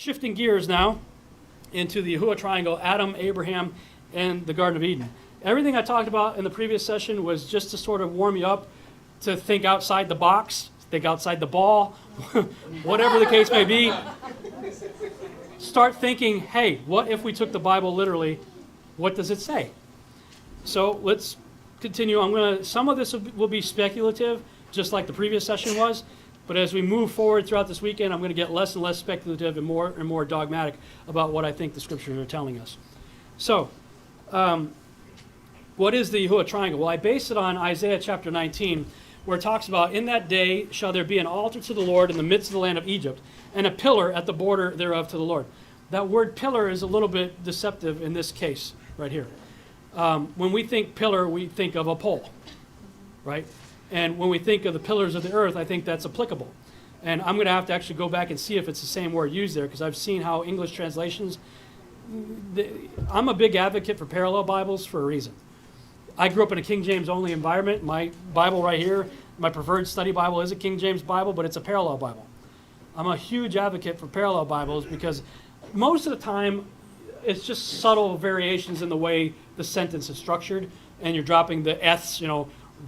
shifting gears now into the Yahuwah triangle, Adam, Abraham, and the Garden of Eden. Everything I talked about in the previous session was just to sort of warm you up to think outside the box, think outside the ball, whatever the case may be. Start thinking, hey, what if we took the Bible literally? What does it say? So let's continue. Some of this will be speculative, just like the previous session was. But as we move forward throughout this weekend, I'm going to get less and less speculative and more dogmatic about what I think the scriptures are telling us. So, what is the Yahuwah triangle? Well, I base it on Isaiah chapter 19, where it talks about, in that day shall there be an altar to the Lord in the midst of the land of Egypt, and a pillar at the border thereof to the Lord. That word pillar is a little bit deceptive in this case right here. When we think pillar, we think of a pole, right? And when we think of the pillars of the earth, I think that's applicable. And I'm going to have to actually go back and see if it's the same word used there, because I've seen how English translations, I'm a big advocate for parallel Bibles for a reason. I grew up in a King James only environment. My Bible right here, my preferred study Bible is a King James Bible, but it's a parallel Bible. I'm a huge advocate for parallel Bibles because most of the time it's just subtle variations in the way the sentence is structured, and you're dropping the S's,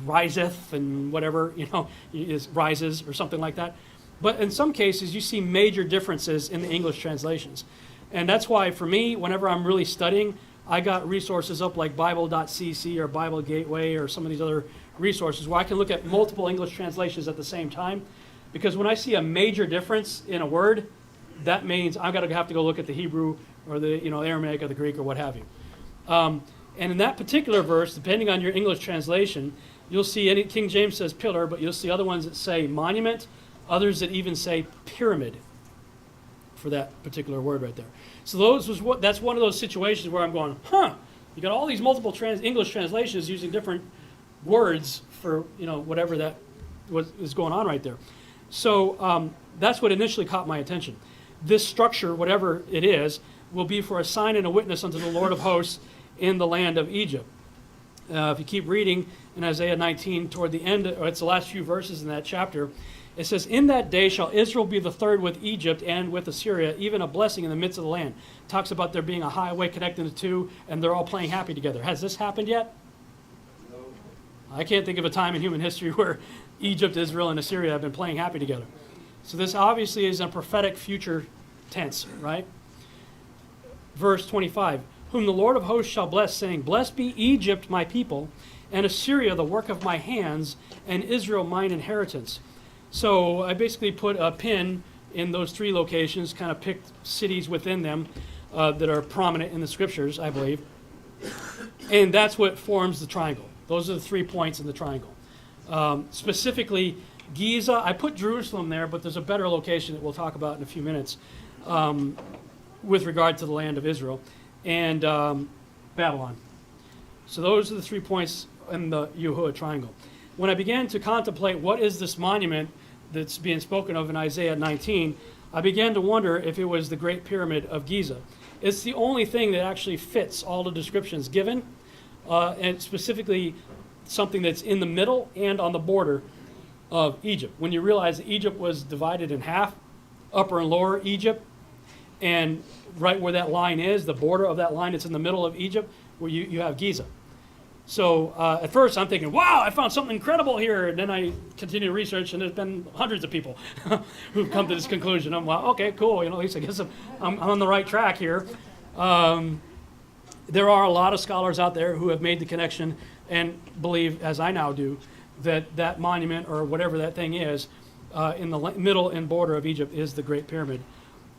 riseth and whatever, is rises or something like that. But in some cases, you see major differences in the English translations. And that's why, for me, whenever I'm really studying, I got resources up like Bible.cc or Bible Gateway or some of these other resources where I can look at multiple English translations at the same time. Because when I see a major difference in a word, that means I'm going to have to go look at the Hebrew or the Aramaic or the Greek or what have you. And in that particular verse, depending on your English translation, you'll see King James says pillar, but you'll see other ones that say monument, others that even say pyramid for that particular word right there. So that's one of those situations where I'm going, you got all these multiple English translations using different words for whatever that is going on right there. So that's what initially caught my attention. This structure, whatever it is, will be for a sign and a witness unto the Lord of hosts in the land of Egypt. If you keep reading in Isaiah 19 toward the end, or it's the last few verses in that chapter, it says, in that day shall Israel be the third with Egypt and with Assyria, even a blessing in the midst of the land. Talks about there being a highway connecting the two, and they're all playing happy together. Has this happened yet? No. I can't think of a time in human history where Egypt, Israel, and Assyria have been playing happy together. So this obviously is a prophetic future tense, right? Verse 25, whom the Lord of hosts shall bless, saying, blessed be Egypt, my people, and Assyria, the work of my hands, and Israel, mine inheritance. So I basically put a pin in those three locations, kind of picked cities within them that are prominent in the scriptures, I believe. And that's what forms the triangle. Those are the 3 points in the triangle. Specifically, Giza, I put Jerusalem there, but there's a better location that we'll talk about in a few minutes with regard to the land of Israel, and Babylon. So those are the 3 points in the Yahuwah triangle. When I began to contemplate what is this monument that's being spoken of in Isaiah 19, I began to wonder if it was the Great Pyramid of Giza. It's the only thing that actually fits all the descriptions given, and specifically something that's in the middle and on the border of Egypt. When you realize that Egypt was divided in half, upper and lower Egypt, and right where that line is, the border of that line, it's in the middle of Egypt, where you have Giza. So at first I'm thinking, wow, I found something incredible here. And then I continue to research, and there's been hundreds of people who've come to this conclusion. I'm like, okay, cool. At least I guess I'm on the right track here. There are a lot of scholars out there who have made the connection and believe, as I now do, that monument or whatever that thing is in the middle and border of Egypt is the Great Pyramid.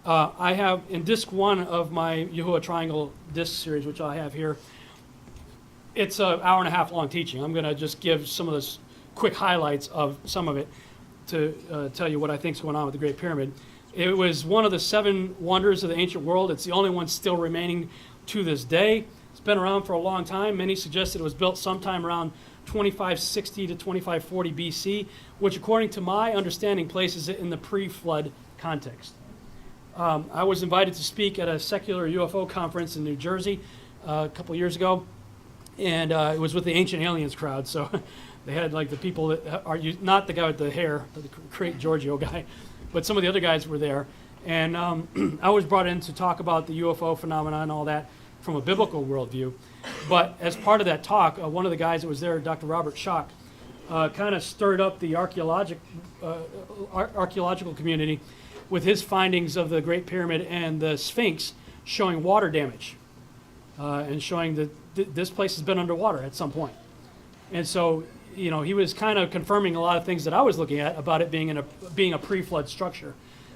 I have in disc 1 of my Yahuwah Triangle disc series, which I have here, it's an hour and a half long teaching. I'm going to just give some of the quick highlights of some of it to tell you what I think is going on with the Great Pyramid. It was one of the 7 wonders of the ancient world. It's the only one still remaining to this day. It's been around for a long time. Many suggested it was built sometime around 2560 to 2540 BC, which according to my understanding places it in the pre-flood context. I was invited to speak at a secular UFO conference in New Jersey a couple years ago, and it was with the Ancient Aliens crowd, so they had like the people that are, not the guy with the hair, the Crate Giorgio guy, but some of the other guys were there, And I was brought in to talk about the UFO phenomenon and all that from a biblical worldview. But as part of that talk, one of the guys that was there, Dr. Robert Schock, kind of stirred up the archaeological community with his findings of the Great Pyramid and the Sphinx showing water damage and showing that this place has been underwater at some point. And so, he was kind of confirming a lot of things that I was looking at about it being a pre-flood structure.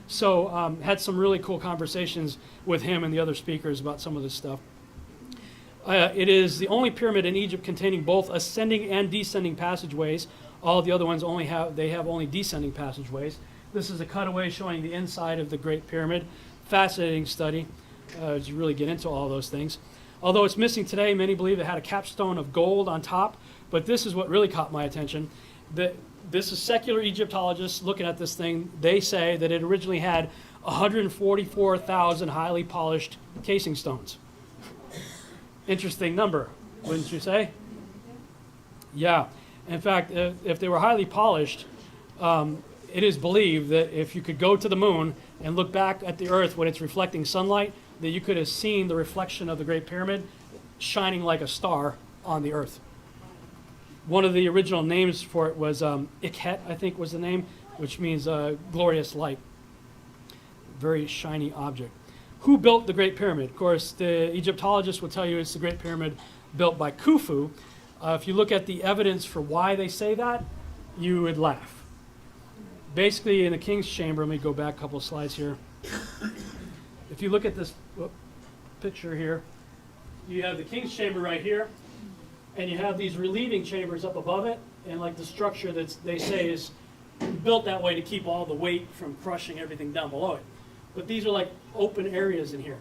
So had some really cool conversations with him and the other speakers about some of this stuff. It is the only pyramid in Egypt containing both ascending and descending passageways. All the other ones have only descending passageways. This is a cutaway showing the inside of the Great Pyramid. Fascinating study as you really get into all those things. Although it's missing today, many believe it had a capstone of gold on top, but this is what really caught my attention. This is secular Egyptologists looking at this thing. They say that it originally had 144,000 highly polished casing stones. Interesting number, wouldn't you say? Yeah. In fact, if they were highly polished, it is believed that if you could go to the moon and look back at the earth when it's reflecting sunlight, that you could have seen the reflection of the Great Pyramid shining like a star on the earth. One of the original names for it was Ikhet, I think was the name, which means glorious light. Very shiny object. Who built the Great Pyramid? Of course, the Egyptologists will tell you it's the Great Pyramid built by Khufu. If you look at the evidence for why they say that, you would laugh. Basically, in the king's chamber, let me go back a couple of slides here. If you look at this picture here, you have the king's chamber right here, and you have these relieving chambers up above it, and like the structure that they say is built that way to keep all the weight from crushing everything down below it. But these are like open areas in here.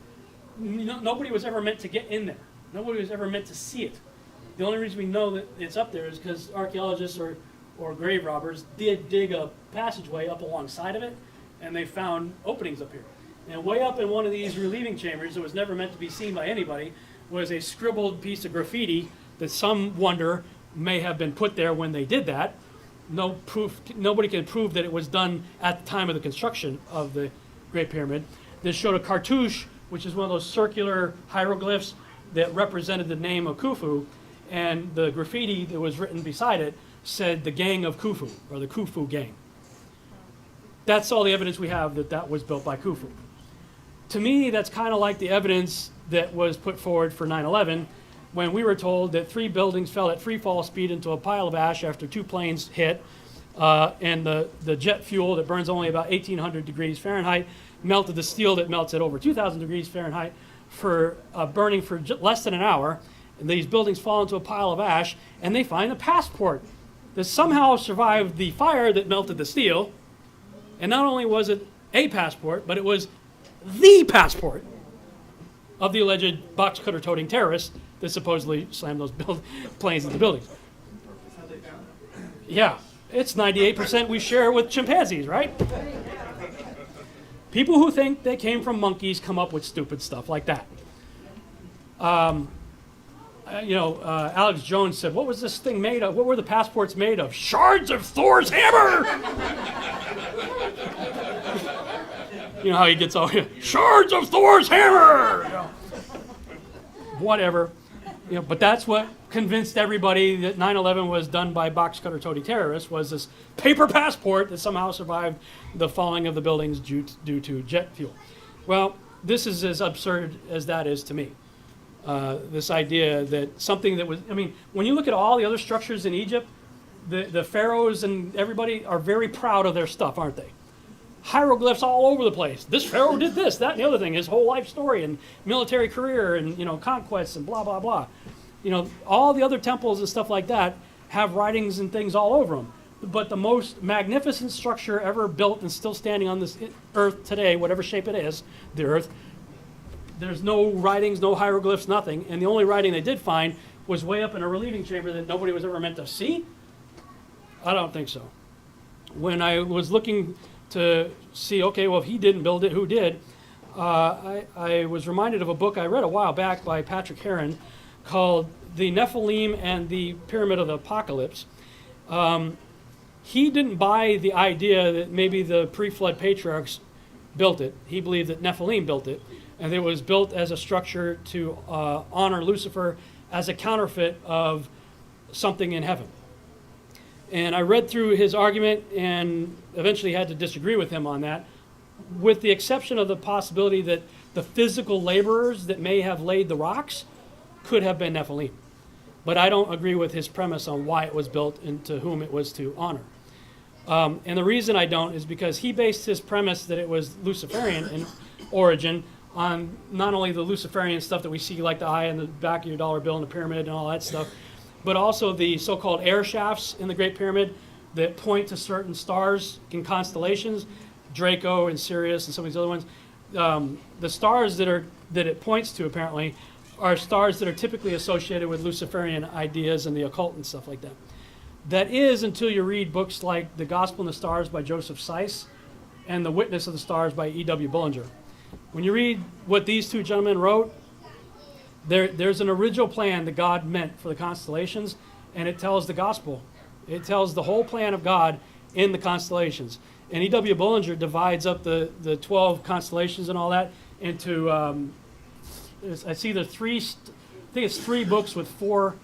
Nobody was ever meant to get in there. Nobody was ever meant to see it. The only reason we know that it's up there is because archaeologists or grave robbers did dig a passageway up alongside of it, and they found openings up here. And way up in one of these relieving chambers that was never meant to be seen by anybody was a scribbled piece of graffiti that some wonder may have been put there when they did that. No proof. Nobody can prove that it was done at the time of the construction of the Great Pyramid. This showed a cartouche, which is one of those circular hieroglyphs that represented the name of Khufu, and the graffiti that was written beside it said the gang of Khufu, or the Khufu gang. That's all the evidence we have that was built by Khufu. To me, that's kind of like the evidence that was put forward for 9/11, when we were told that 3 buildings fell at free fall speed into a pile of ash after 2 planes hit, and the jet fuel that burns only about 1,800 degrees Fahrenheit melted the steel that melts at over 2,000 degrees Fahrenheit for burning for less than an hour. And these buildings fall into a pile of ash, and they find a passport that somehow survived the fire that melted the steel. And not only was it a passport, but it was the passport of the alleged box cutter toting terrorists that supposedly slammed those planes into buildings. Yeah, it's 98% we share with chimpanzees, right? People who think they came from monkeys come up with stupid stuff like that. Alex Jones said, what was this thing made of? What were the passports made of? Shards of Thor's hammer! You know how he gets all, shards of Thor's hammer! Whatever. But that's what convinced everybody that 9/11 was done by box cutter toting terrorists, was this paper passport that somehow survived the falling of the buildings due to jet fuel. Well, this is as absurd as that is to me. This idea that something that was, when you look at all the other structures in Egypt, the pharaohs and everybody are very proud of their stuff, aren't they? Hieroglyphs all over the place. This pharaoh did this, that, and the other thing, his whole life story and military career and, conquests and blah, blah, blah. All the other temples and stuff like that have writings and things all over them. But the most magnificent structure ever built and still standing on this earth today, whatever shape it is, the earth, there's no writings, no hieroglyphs, nothing. And the only writing they did find was way up in a relieving chamber that nobody was ever meant to see? I don't think so. When I was looking to see, okay, well, if he didn't build it, who did? I was reminded of a book I read a while back by Patrick Heron called The Nephilim and the Pyramid of the Apocalypse. He didn't buy the idea that maybe the pre-flood patriarchs built it. He believed that Nephilim built it, and it was built as a structure to honor Lucifer as a counterfeit of something in heaven. And I read through his argument and eventually had to disagree with him on that, with the exception of the possibility that the physical laborers that may have laid the rocks could have been Nephilim. But I don't agree with his premise on why it was built and to whom it was to honor. And the reason I don't is because he based his premise that it was Luciferian in origin on not only the Luciferian stuff that we see, like the eye in the back of your dollar bill and the pyramid and all that stuff, but also the so-called air shafts in the Great Pyramid that point to certain stars in constellations, Draco and Sirius and some of these other ones. The stars that it points to apparently are stars that are typically associated with Luciferian ideas and the occult and stuff like that. That is until you read books like The Gospel and the Stars by Joseph Seiss and The Witness of the Stars by E.W. Bullinger. When you read what these two gentlemen wrote, there's an original plan that God meant for the constellations, and it tells the gospel. It tells the whole plan of God in the constellations. And E.W. Bullinger divides up the 12 constellations and all that into, it's either I think it's 3 books with 4,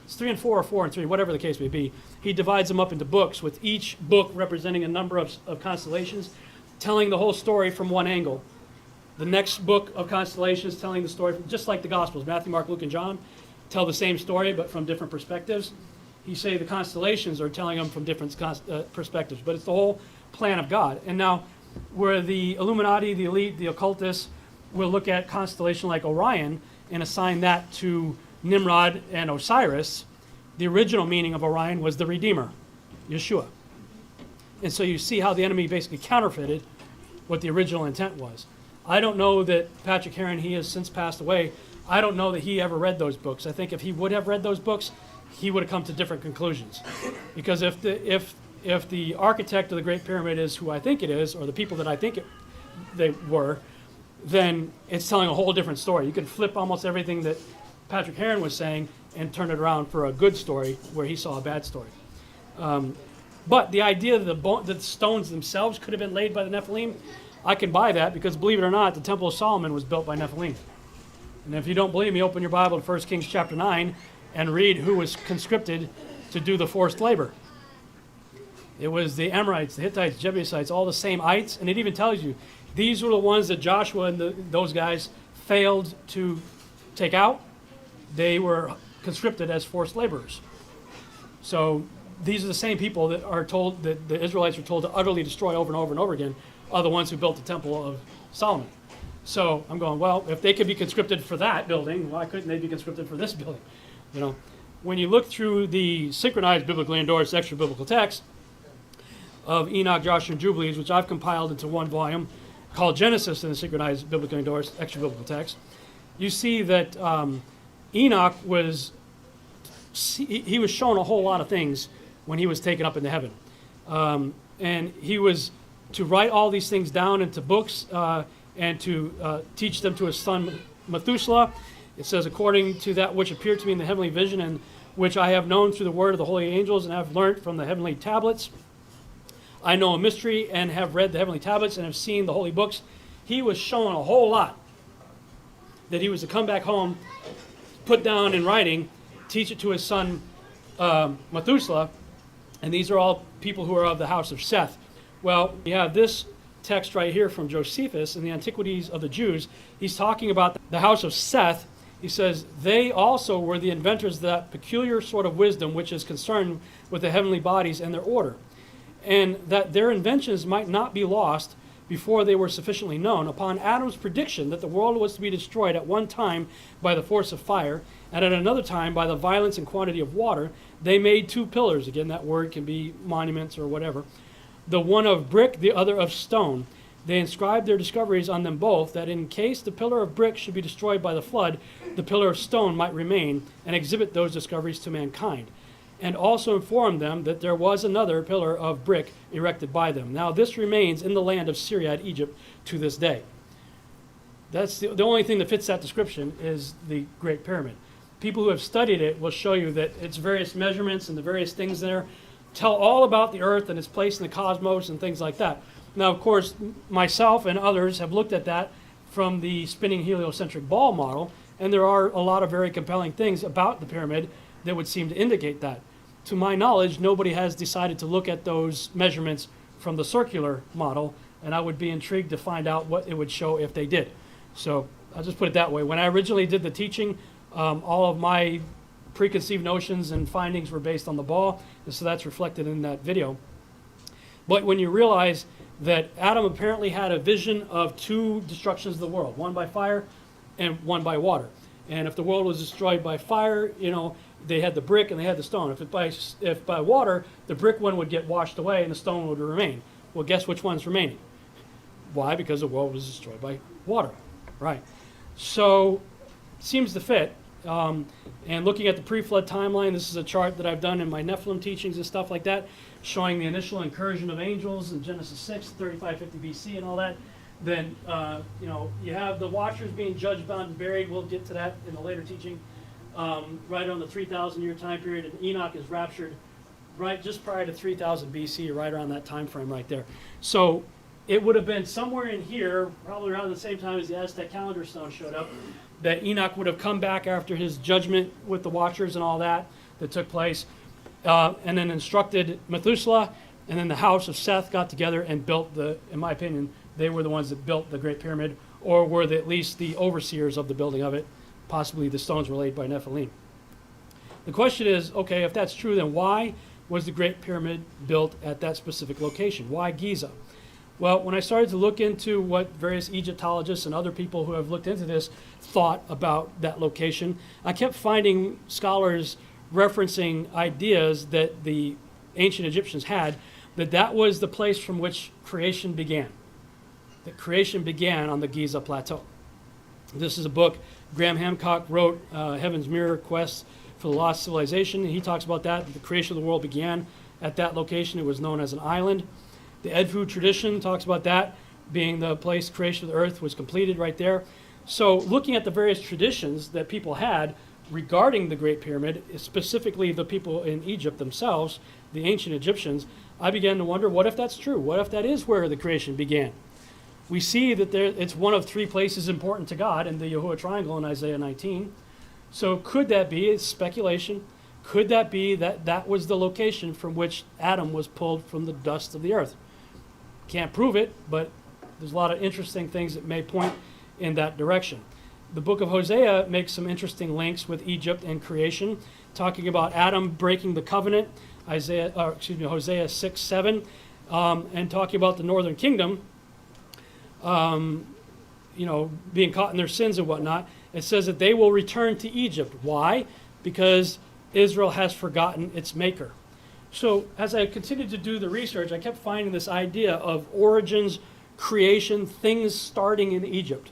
it's 3 and 4 or 4 and 3, whatever the case may be. He divides them up into books, with each book representing a number of constellations, telling the whole story from one angle. The next book of constellations telling the story, just like the Gospels, Matthew, Mark, Luke, and John, tell the same story but from different perspectives. He say the constellations are telling them from different perspectives, but it's the whole plan of God. And now, where the Illuminati, the elite, the occultists will look at constellation like Orion and assign that to Nimrod and Osiris, the original meaning of Orion was the Redeemer, Yeshua. And so you see how the enemy basically counterfeited what the original intent was. I don't know that Patrick Heron, he has since passed away, I don't know that he ever read those books. I think if he would have read those books, he would have come to different conclusions. Because if the architect of the Great Pyramid is who I think it is, or the people that I think they were, then it's telling a whole different story. You can flip almost everything that Patrick Heron was saying and turn it around for a good story where he saw a bad story. But the idea that the stones themselves could have been laid by the Nephilim, I can buy that, because believe it or not, the Temple of Solomon was built by Nephilim. And if you don't believe me, open your Bible to 1 Kings chapter 9 and read who was conscripted to do the forced labor. It was the Amorites, the Hittites, Jebusites, all the same ites, and it even tells you these were the ones that Joshua and those guys failed to take out. They were conscripted as forced laborers. So these are the same people that are told, that the Israelites were told to utterly destroy over and over and over again, are the ones who built the Temple of Solomon. So I'm going, well, if they could be conscripted for that building, why couldn't they be conscripted for this building? You know, when you look through the synchronized biblically endorsed extra biblical text of Enoch, Joshua, and Jubilees, which I've compiled into one volume called Genesis in the synchronized biblically endorsed extra biblical text, you see that Enoch was shown a whole lot of things when he was taken up into heaven. And he was to write all these things down into books and to teach them to his son Methuselah. It says, according to that which appeared to me in the heavenly vision, and which I have known through the word of the holy angels, and have learnt from the heavenly tablets. I know a mystery, and have read the heavenly tablets, and have seen the holy books. He was shown a whole lot that he was to come back home, put down in writing, teach it to his son Methuselah, and these are all people who are of the house of Seth. Well, we have this text right here from Josephus in the Antiquities of the Jews. He's talking about the house of Seth. He says, they also were the inventors of that peculiar sort of wisdom which is concerned with the heavenly bodies and their order, and that their inventions might not be lost before they were sufficiently known. Upon Adam's prediction that the world was to be destroyed at one time by the force of fire, and at another time by the violence and quantity of water, they made 2 pillars. Again, that word can be monuments or whatever. The one of brick, the other of stone. They inscribed their discoveries on them both, that in case the pillar of brick should be destroyed by the flood, the pillar of stone might remain, and exhibit those discoveries to mankind. And also informed them that there was another pillar of brick erected by them. Now this remains in the land of Syria at Egypt to this day. That's the only thing that fits that description is the Great Pyramid. People who have studied it will show you that its various measurements and the various things there tell all about the earth and its place in the cosmos and things like that. Now, of course, myself and others have looked at that from the spinning heliocentric ball model, and there are a lot of very compelling things about the pyramid that would seem to indicate that. To my knowledge, nobody has decided to look at those measurements from the circular model, and I would be intrigued to find out what it would show if they did. So I'll just put it that way. When I originally did the teaching, all of my preconceived notions and findings were based on the ball, and so that's reflected in that video. But when you realize that Adam apparently had a vision of two destructions of the world, one by fire and one by water. And if the world was destroyed by fire, they had the brick and they had the stone. If by water, the brick one would get washed away and the stone would remain. Well, guess which one's remaining? Why? Because the world was destroyed by water, right? So, seems to fit. And looking at the pre-flood timeline, this is a chart that I've done in my Nephilim teachings and stuff like that, showing the initial incursion of angels in Genesis 6, 3550 BC and all that. Then, you have the watchers being judged, bound, and buried. We'll get to that in a later teaching. Right on the 3,000 year time period, and Enoch is raptured right just prior to 3000 BC, right around that time frame right there. So it would have been somewhere in here, probably around the same time as the Aztec calendar stone showed up, that Enoch would have come back after his judgment with the watchers and all that took place, and then instructed Methuselah, and then the house of Seth got together and built in my opinion, they were the ones that built the Great Pyramid, or were at least the overseers of the building of it. Possibly the stones were laid by Nephilim. The question is, okay, if that's true, then why was the Great Pyramid built at that specific location? Why Giza? Well, when I started to look into what various Egyptologists and other people who have looked into this thought about that location, I kept finding scholars referencing ideas that the ancient Egyptians had, that was the place from which creation began. That creation began on the Giza Plateau. This is a book Graham Hancock wrote, Heaven's Mirror Quest for the Lost Civilization. He talks about that. The creation of the world began at that location. It was known as an island. The Edfu tradition talks about that being the place creation of the earth was completed right there. So looking at the various traditions that people had regarding the Great Pyramid, specifically the people in Egypt themselves, the ancient Egyptians, I began to wonder, what if that's true? What if that is where the creation began? We see that it's one of three places important to God in the Yahuwah Triangle in Isaiah 19. So could that be, it's speculation, could that be that was the location from which Adam was pulled from the dust of the earth? Can't prove it, but there's a lot of interesting things that may point in that direction. The book of Hosea makes some interesting links with Egypt and creation, talking about Adam breaking the covenant, Hosea 6, 7, and talking about the northern kingdom, being caught in their sins and whatnot. It says that they will return to Egypt. Why? Because Israel has forgotten its maker. So as I continued to do the research, I kept finding this idea of origins, creation, things starting in Egypt.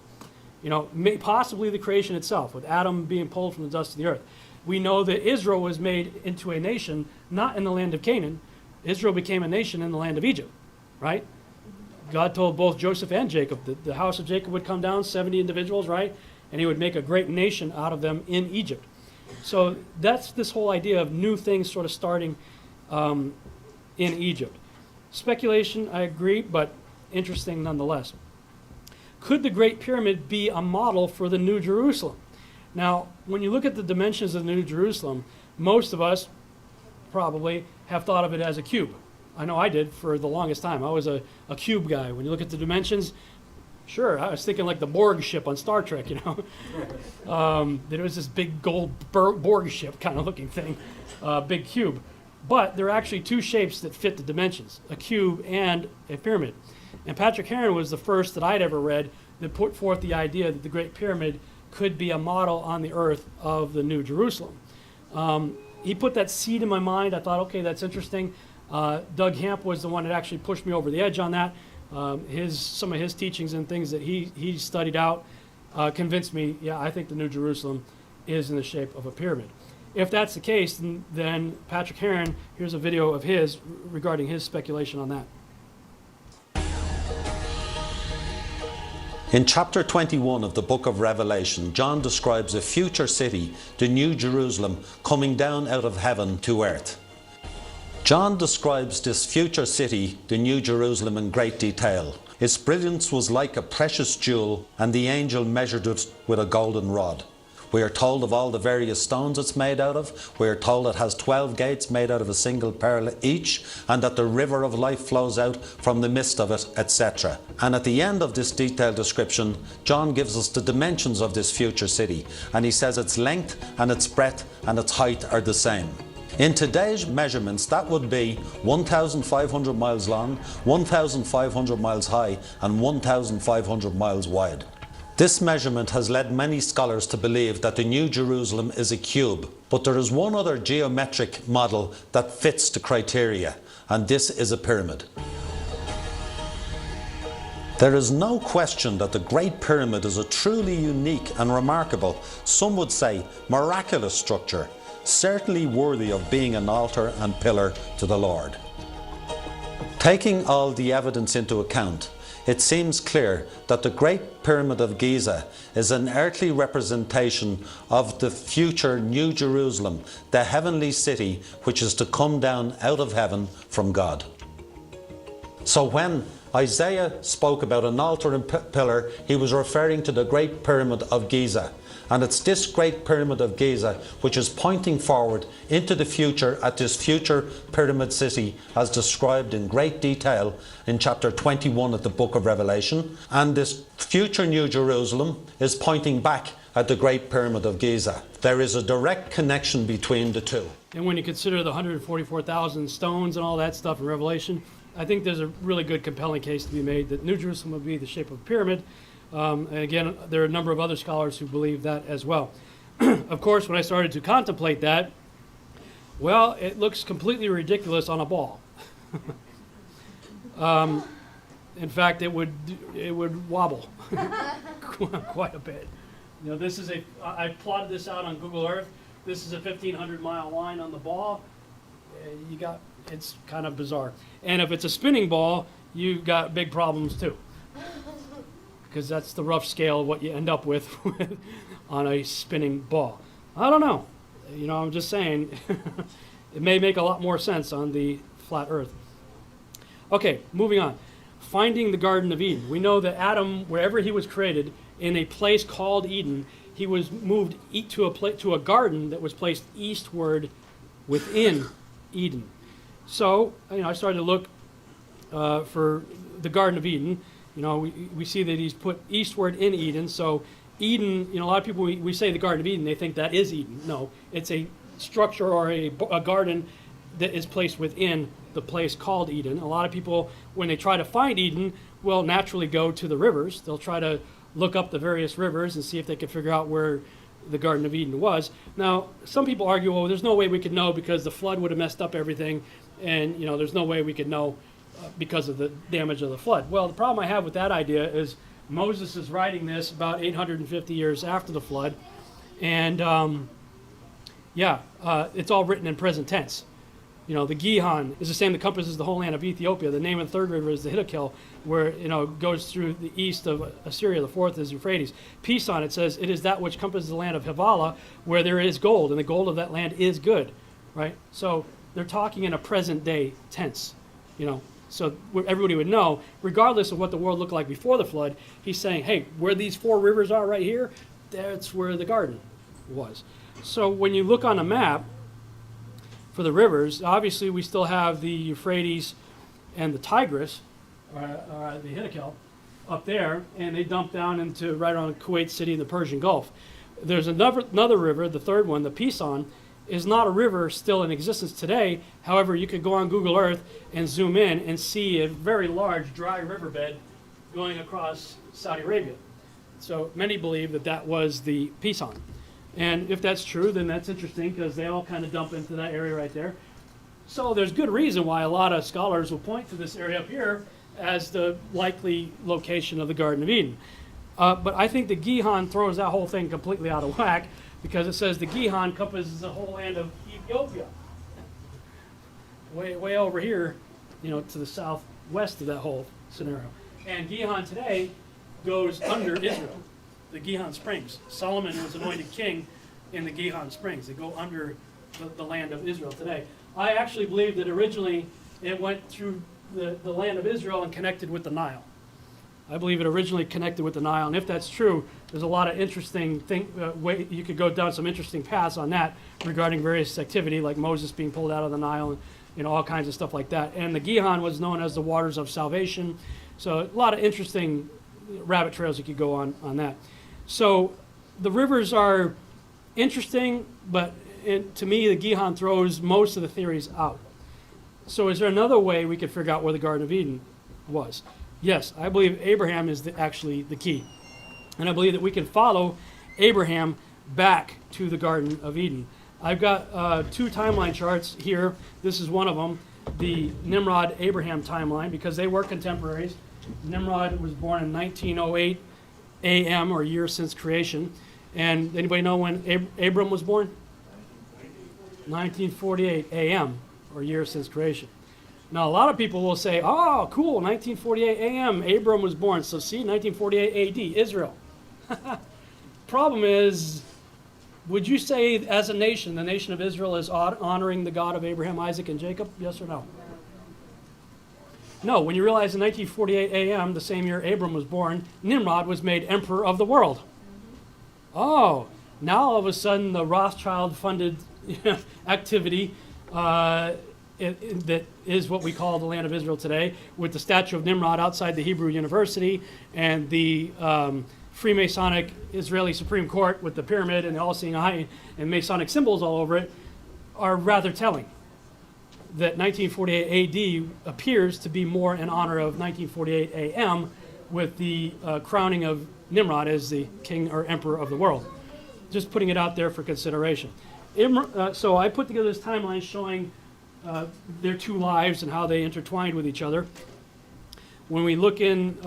Possibly the creation itself, with Adam being pulled from the dust of the earth. We know that Israel was made into a nation, not in the land of Canaan. Israel became a nation in the land of Egypt, right? God told both Joseph and Jacob that the house of Jacob would come down, 70 individuals, right? And he would make a great nation out of them in Egypt. So that's this whole idea of new things sort of starting in Egypt. Speculation, I agree, but interesting nonetheless. Could the Great Pyramid be a model for the New Jerusalem? Now, when you look at the dimensions of the New Jerusalem, most of us probably have thought of it as a cube. I know I did for the longest time. I was a cube guy. When you look at the dimensions, sure, I was thinking like the Borg ship on Star Trek, that it was this big gold Borg ship kind of looking thing, big cube. But there are actually two shapes that fit the dimensions, a cube and a pyramid. And Patrick Heron was the first that I'd ever read that put forth the idea that the Great Pyramid could be a model on the earth of the New Jerusalem. He put that seed in my mind. I thought, okay, that's interesting. Doug Hamp was the one that actually pushed me over the edge on that. Some of his teachings and things that he studied out convinced me, yeah, I think the New Jerusalem is in the shape of a pyramid. If that's the case, then Patrick Heron, here's a video of his regarding his speculation on that. In chapter 21 of the book of Revelation, John describes a future city, the New Jerusalem, coming down out of heaven to earth. John describes this future city, the New Jerusalem, in great detail. Its brilliance was like a precious jewel, and the angel measured it with a golden rod. We are told of all the various stones it's made out of. We are told it has 12 gates made out of a single pearl each, and that the river of life flows out from the midst of it, etc. And at the end of this detailed description, John gives us the dimensions of this future city, and he says its length and its breadth and its height are the same. In today's measurements, that would be 1,500 miles long, 1,500 miles high, and 1,500 miles wide. This measurement has led many scholars to believe that the New Jerusalem is a cube, but there is one other geometric model that fits the criteria, and this is a pyramid. There is no question that the Great Pyramid is a truly unique and remarkable, some would say miraculous structure, certainly worthy of being an altar and pillar to the Lord. Taking all the evidence into account, it seems clear that the Great Pyramid of Giza is an earthly representation of the future New Jerusalem, the heavenly city which is to come down out of heaven from God. So when Isaiah spoke about an altar and pillar, he was referring to the Great Pyramid of Giza. And it's this Great Pyramid of Giza which is pointing forward into the future at this future pyramid city as described in great detail in chapter 21 of the book of Revelation. And this future New Jerusalem is pointing back at the Great Pyramid of Giza. There is a direct connection between the two. And when you consider the 144,000 stones and all that stuff in Revelation, I think there's a really good compelling case to be made that New Jerusalem would be the shape of a pyramid. And again, there are a number of other scholars who believe that as well. Of course, when I started to contemplate that, well, it looks completely ridiculous on a ball. In fact, it would wobble quite a bit. You know, this is I plotted this out on Google Earth. This is a 1,500-mile line on the ball. It's kind of bizarre. And if it's a spinning ball, you've got big problems too. Because that's the rough scale of what you end up with on a spinning ball. I don't know. You know, I'm just saying it may make a lot more sense on the flat earth. Okay, moving on. Finding the Garden of Eden. We know that Adam, wherever he was created, in a place called Eden, he was moved to a garden that was placed eastward within Eden. So, I started to look for the Garden of Eden. We see that he's put eastward in Eden. So Eden, a lot of people, we say the Garden of Eden, they think that is Eden. No, it's a structure or a garden that is placed within the place called Eden. A lot of people, when they try to find Eden, will naturally go to the rivers. They'll try to look up the various rivers and see if they can figure out where the Garden of Eden was. Now, some people argue, well, there's no way we could know because the flood would have messed up everything, and there's no way we could know because of the damage of the flood. Well, the problem I have with that idea is Moses is writing this about 850 years after the flood, and it's all written in present tense. The Gihon is the same that compasses the whole land of Ethiopia. The name of the third river is the Hiddekel, where it goes through the east of Assyria. The fourth is Euphrates. Pison, it says, it is that which compasses the land of Havilah, where there is gold, and the gold of that land is good, right? So they're talking in a present day tense, So everybody would know, regardless of what the world looked like before the flood, he's saying, hey, where these four rivers are right here, that's where the garden was. So when you look on a map for the rivers, obviously we still have the Euphrates and the Tigris, the Hiddekel, up there, and they dump down into right on Kuwait City in the Persian Gulf. There's another river, the third one, the Pison, is not a river still in existence today. However, you could go on Google Earth and zoom in and see a very large dry riverbed going across Saudi Arabia. So many believe that was the Pison. And if that's true, then that's interesting because they all kind of dump into that area right there. So there's good reason why a lot of scholars will point to this area up here as the likely location of the Garden of Eden. But I think the Gihon throws that whole thing completely out of whack, because it says the Gihon encompasses the whole land of Ethiopia. Way over here, to the southwest of that whole scenario. And Gihon today goes under Israel, the Gihon Springs. Solomon was anointed king in the Gihon Springs. They go under the land of Israel today. I actually believe that originally it went through the land of Israel and connected with the Nile. I believe it originally connected with the Nile, and if that's true, there's a lot of interesting way you could go down some interesting paths on that regarding various activity, like Moses being pulled out of the Nile, and all kinds of stuff like that. And the Gihon was known as the waters of salvation. So a lot of interesting rabbit trails you could go on that. So the rivers are interesting, but to me, the Gihon throws most of the theories out. So is there another way we could figure out where the Garden of Eden was? Yes, I believe Abraham is actually the key. And I believe that we can follow Abraham back to the Garden of Eden. I've got two timeline charts here. This is one of them, the Nimrod-Abraham timeline, because they were contemporaries. Nimrod was born in 1908 AM, or year since creation. And anybody know when Abram was born? 1948 AM, or year since creation. Now, a lot of people will say, oh, cool, 1948 AM, Abram was born. So see, 1948 AD, Israel. Problem is, would you say as a nation, the nation of Israel is honoring the God of Abraham, Isaac, and Jacob? Yes or no? No, when you realize in 1948 AM, the same year Abram was born, Nimrod was made emperor of the world. Oh, now all of a sudden the Rothschild-funded activity that is what we call the land of Israel today, with the statue of Nimrod outside the Hebrew University and the Freemasonic Israeli Supreme Court with the pyramid and the all-seeing eye and Masonic symbols all over it, are rather telling. That 1948 AD appears to be more in honor of 1948 AM, with the crowning of Nimrod as the king or emperor of the world. Just putting it out there for consideration. So I put together this timeline showing their two lives and how they intertwined with each other. When we look in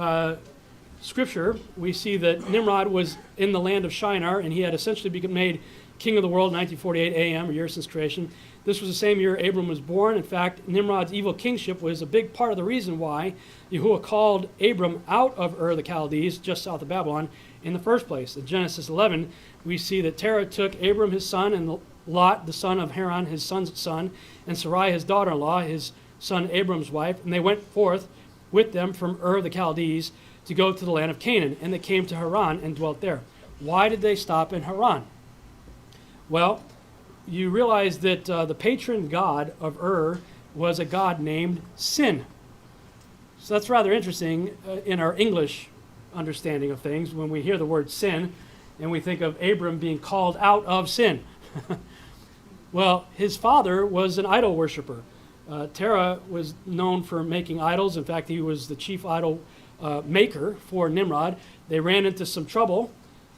Scripture, we see that Nimrod was in the land of Shinar, and he had essentially become made king of the world in 1948 AM, a year since creation. This was the same year Abram was born. In fact, Nimrod's evil kingship was a big part of the reason why Yahuwah called Abram out of Ur the Chaldees, just south of Babylon, in the first place. In Genesis 11, we see that Terah took Abram his son, and Lot, the son of Haran, his son's son, and Sarai, his daughter-in-law, his son Abram's wife, and they went forth with them from Ur the Chaldees to go to the land of Canaan, and they came to Haran and dwelt there. Why did they stop in Haran? Well, you realize that the patron god of Ur was a god named Sin. So that's rather interesting in our English understanding of things when we hear the word sin and we think of Abram being called out of sin. Well, his father was an idol worshiper. Terah was known for making idols. In fact, he was the chief idol maker for Nimrod. They ran into some trouble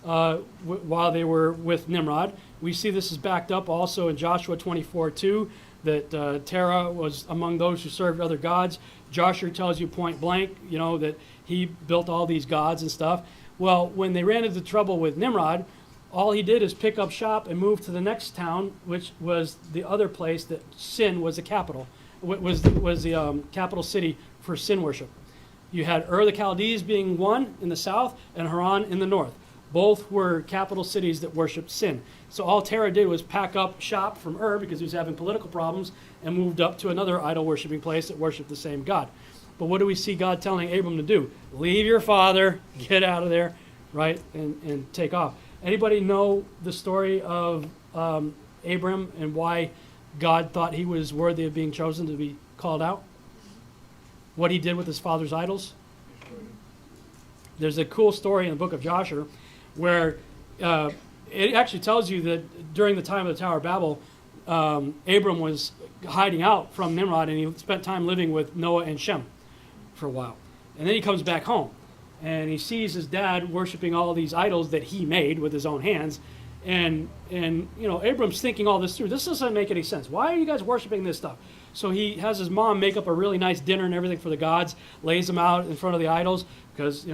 while they were with Nimrod. We see this is backed up also in Joshua 24:2, that Terah was among those who served other gods. Joshua tells you point blank, that he built all these gods and stuff. Well, when they ran into trouble with Nimrod, all he did is pick up shop and move to the next town, which was the other place that Sin was the capital, was the capital city for sin worship. You had Ur the Chaldees being one in the south and Haran in the north. Both were capital cities that worshipped Sin. So all Terah did was pack up shop from Ur, because he was having political problems, and moved up to another idol-worshiping place that worshipped the same God. But what do we see God telling Abram to do? Leave your father, get out of there, right, and take off. Anybody know the story of Abram and why God thought he was worthy of being chosen to be called out? What he did with his father's idols? There's a cool story in the book of Joshua where it actually tells you that during the time of the Tower of Babel, Abram was hiding out from Nimrod, and he spent time living with Noah and Shem for a while. And then he comes back home, and he sees his dad worshiping all these idols that he made with his own hands. And Abram's thinking all this through. This doesn't make any sense. Why are you guys worshiping this stuff? So he has his mom make up a really nice dinner and everything for the gods, lays them out in front of the idols, because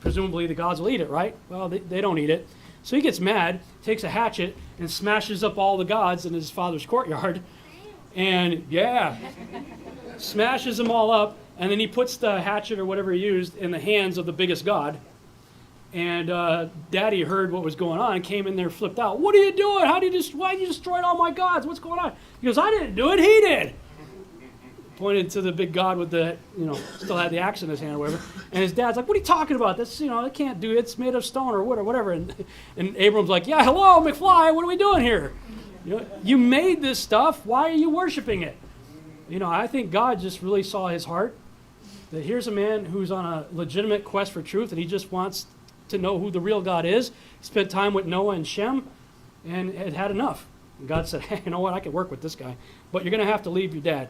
presumably the gods will eat it, right? Well, they don't eat it. So he gets mad, takes a hatchet, and smashes up all the gods in his father's courtyard. And smashes them all up. And then he puts the hatchet or whatever he used in the hands of the biggest god. And Daddy heard what was going on and came in there flipped out. What are you doing? Why you destroyed all my gods? What's going on? He goes, I didn't do it, he did. Pointed to the big god with the, still had the axe in his hand or whatever. And his dad's like, what are you talking about? That's, I can't do it. It's made of stone or wood or whatever. And Abram's like, yeah, hello, McFly, what are we doing here? You made this stuff. Why are you worshiping it? I think God just really saw his heart. That here's a man who's on a legitimate quest for truth, and he just wants to know who the real God is. He spent time with Noah and Shem, and had enough. And God said, hey, you know what? I can work with this guy, but you're going to have to leave your dad.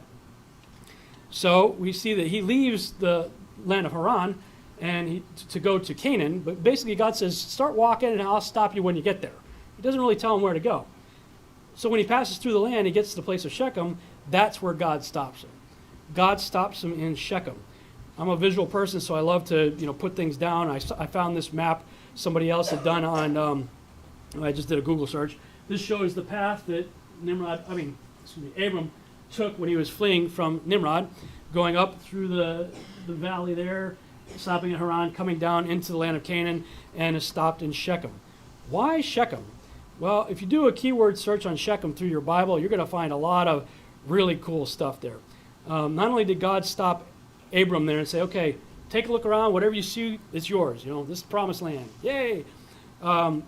So we see that he leaves the land of Haran and to go to Canaan. But basically God says, start walking and I'll stop you when you get there. He doesn't really tell him where to go. So when he passes through the land, he gets to the place of Shechem. That's where God stops him. God stops him in Shechem. I'm a visual person, so I love to put things down. I found this map somebody else had done on, I just did a Google search. This shows the path that Abram took when he was fleeing from Nimrod, going up through the valley there, stopping at Haran, coming down into the land of Canaan, and is stopped in Shechem. Why Shechem? Well, if you do a keyword search on Shechem through your Bible, you're going to find a lot of really cool stuff there. Not only did God stop Abram there and say, okay, take a look around, whatever you see, it's yours. This is promised land. Yay!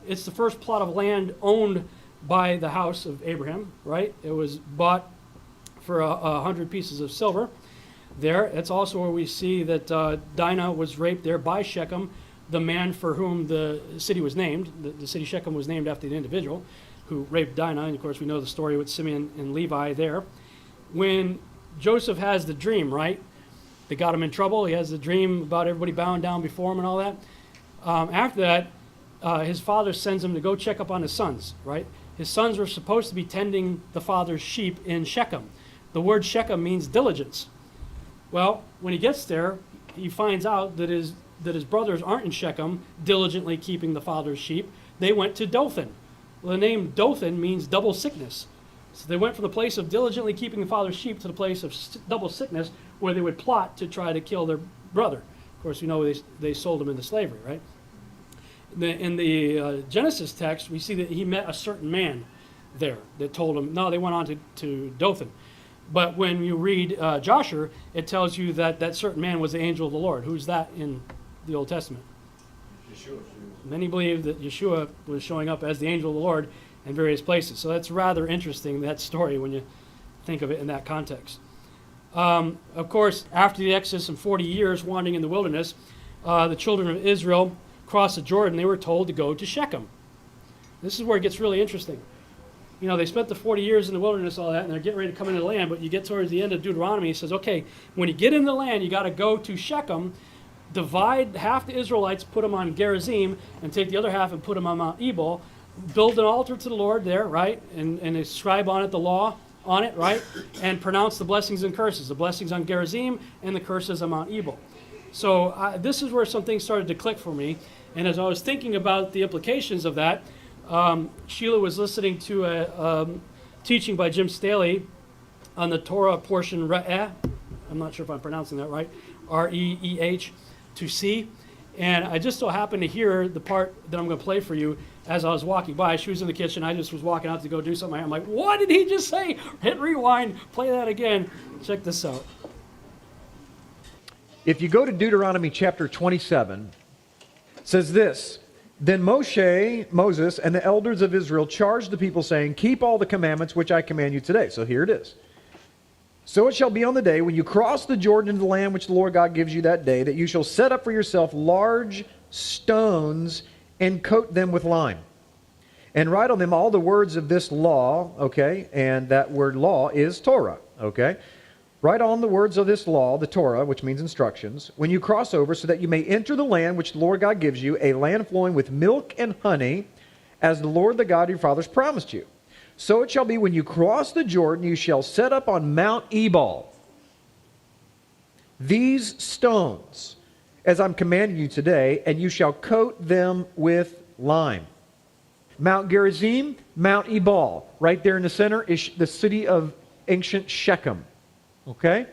It's the first plot of land owned by the house of Abraham, right? It was bought for 100 pieces of silver there. It's also where we see that Dinah was raped there by Shechem, the man for whom the city was named. The city Shechem was named after the individual who raped Dinah, and of course we know the story with Simeon and Levi there. When Joseph has the dream, right? They got him in trouble. He has the dream about everybody bowing down before him and all that. After that, his father sends him to go check up on his sons, right? His sons were supposed to be tending the father's sheep in Shechem. The word Shechem means diligence. Well, when he gets there, he finds out that his brothers aren't in Shechem diligently keeping the father's sheep. They went to Dothan. Well, the name Dothan means double sickness. So they went from the place of diligently keeping the father's sheep to the place of double sickness, where they would plot to try to kill their brother. Of course, they sold him into slavery, right? In the Genesis text, we see that he met a certain man there that told him, no, they went on to Dothan. But when you read Joshua, it tells you that certain man was the angel of the Lord. Who's that in the Old Testament? Yeshua. Many believe that Yeshua was showing up as the angel of the Lord in various places. So that's rather interesting, that story, when you think of it in that context. Of course, after the Exodus and 40 years wandering in the wilderness, the children of Israel crossed the Jordan. They were told to go to Shechem. This is where it gets really interesting. They spent the 40 years in the wilderness, all that, and they're getting ready to come into the land, but you get towards the end of Deuteronomy, it says, okay, when you get into the land, you got to go to Shechem, divide half the Israelites, put them on Gerizim, and take the other half and put them on Mount Ebal, build an altar to the Lord there, right, and inscribe on it the law on it, right, and pronounce the blessings and curses, the blessings on Gerizim and the curses on Mount Ebal. So this is where some things started to click for me, and as I was thinking about the implications of that, Sheila was listening to a teaching by Jim Staley on the Torah portion, Re'eh. I'm not sure if I'm pronouncing that right, R-E-E-H, to see. And I just so happened to hear the part that I'm going to play for you as I was walking by. She was in the kitchen. I just was walking out to go do something. I'm like, what did he just say? Hit rewind, play that again. Check this out. If you go to Deuteronomy chapter 27, it says this, Then Moses, and the elders of Israel charged the people, saying, Keep all the commandments which I command you today. So here it is. So it shall be on the day when you cross the Jordan into the land which the Lord God gives you that day, that you shall set up for yourself large stones and coat them with lime. And write on them all the words of this law, okay? And that word law is Torah, okay? Write on the words of this law, the Torah, which means instructions, when you cross over, so that you may enter the land which the Lord God gives you, a land flowing with milk and honey, as the Lord the God of your fathers promised you. So it shall be when you cross the Jordan, you shall set up on Mount Ebal these stones, as I'm commanding you today, and you shall coat them with lime. Mount Gerizim, Mount Ebal. Right there in the center is the city of ancient Shechem. Okay?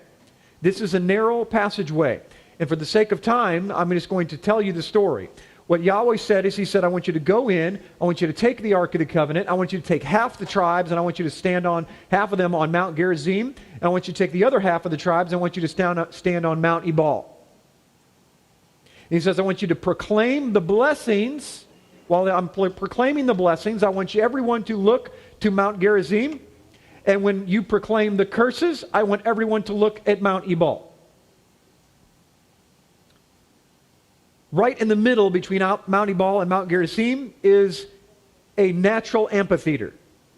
This is a narrow passageway. And for the sake of time, I'm just going to tell you the story. What Yahweh said is, he said, I want you to go in, I want you to take the Ark of the Covenant, I want you to take half the tribes, and I want you to stand on, half of them on Mount Gerizim, and I want you to take the other half of the tribes, and I want you to stand on Mount Ebal. And he says, I want you to proclaim the blessings. While I'm proclaiming the blessings, I want everyone to look to Mount Gerizim, and when you proclaim the curses, I want everyone to look at Mount Ebal. Right in the middle between Mount Ebal and Mount Gerizim is a natural amphitheater.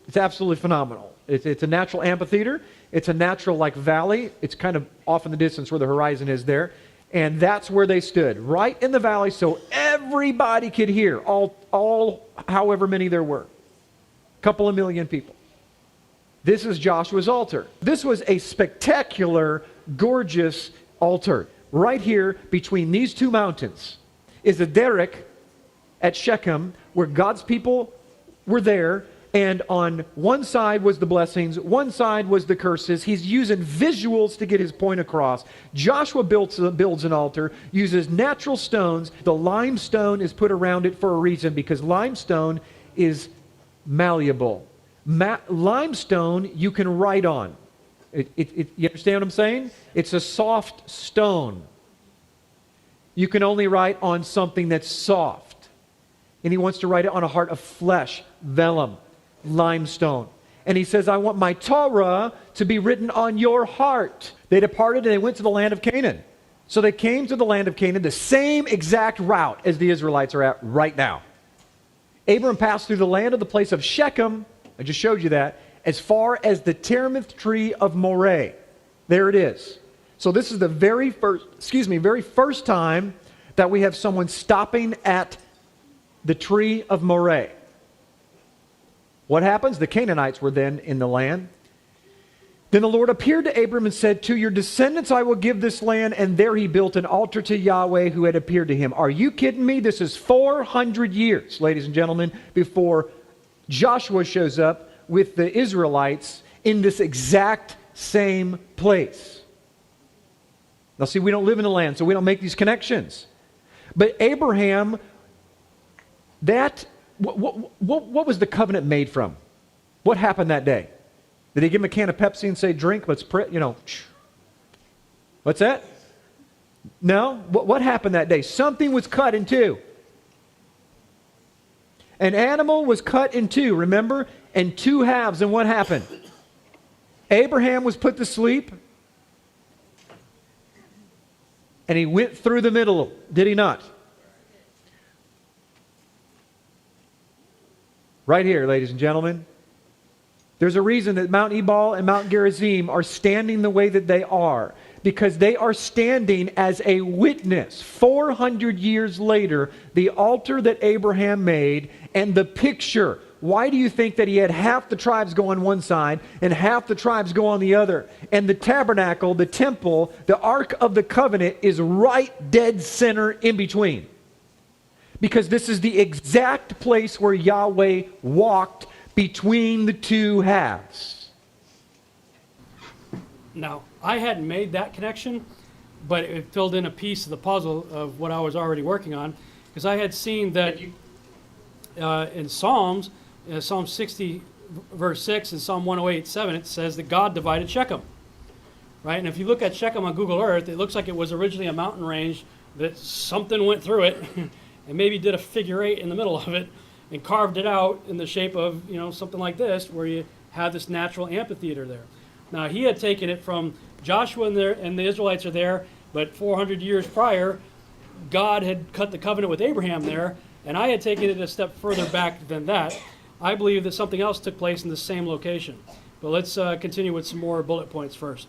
It's absolutely phenomenal. It's a natural amphitheater. It's a natural valley. It's kind of off in the distance where the horizon is there. And that's where they stood, right in the valley, so everybody could hear, all however many there were. A couple of million people. This is Joshua's altar. This was a spectacular, gorgeous altar. Right here between these two mountains is a derrick at Shechem where God's people were there, and on one side was the blessings, one side was the curses. He's using visuals to get his point across. Joshua builds an altar, uses natural stones. The limestone is put around it for a reason, because limestone is malleable. Limestone you can write on. You understand what I'm saying? It's a soft stone. You can only write on something that's soft. And he wants to write it on a heart of flesh, vellum, limestone. And he says, I want my Torah to be written on your heart. They departed and they went to the land of Canaan. So they came to the land of Canaan, the same exact route as the Israelites are at right now. Abram passed through the land of the place of Shechem, I just showed you that, as far as the terebinth tree of Moreh. There it is. So this is the very first time that we have someone stopping at the tree of Moreh. What happens? The Canaanites were then in the land. Then the Lord appeared to Abram and said, to your descendants I will give this land, and there he built an altar to Yahweh who had appeared to him. Are you kidding me? This is 400 years, ladies and gentlemen, before Joshua shows up with the Israelites in this exact same place. Now see, we don't live in the land, so we don't make these connections. But Abraham, what was the covenant made from? What happened that day? Did he give him a can of Pepsi and say, drink, let's pray, What's that? No? What happened that day? Something was cut in two. An animal was cut in two, remember? And two halves, and what happened? Abraham was put to sleep, and he went through the middle, did he not? Right here, ladies and gentlemen. There's a reason that Mount Ebal and Mount Gerizim are standing the way that they are. Because they are standing as a witness. 400 years later, the altar that Abraham made and the picture. Why do you think that he had half the tribes go on one side and half the tribes go on the other? And the tabernacle, the temple, the Ark of the Covenant is right dead center in between. Because this is the exact place where Yahweh walked between the two halves. Now, I hadn't made that connection, but it filled in a piece of the puzzle of what I was already working on, because I had seen that in Psalms, Psalm 60, verse 6, and Psalm 108, 7, it says that God divided Shechem. Right? And if you look at Shechem on Google Earth, it looks like it was originally a mountain range that something went through it and maybe did a figure eight in the middle of it and carved it out in the shape of, something like this, where you have this natural amphitheater there. Now, he had taken it from Joshua and the Israelites are there, but 400 years prior, God had cut the covenant with Abraham there, and I had taken it a step further back than that. I believe that something else took place in the same location. But let's continue with some more bullet points first.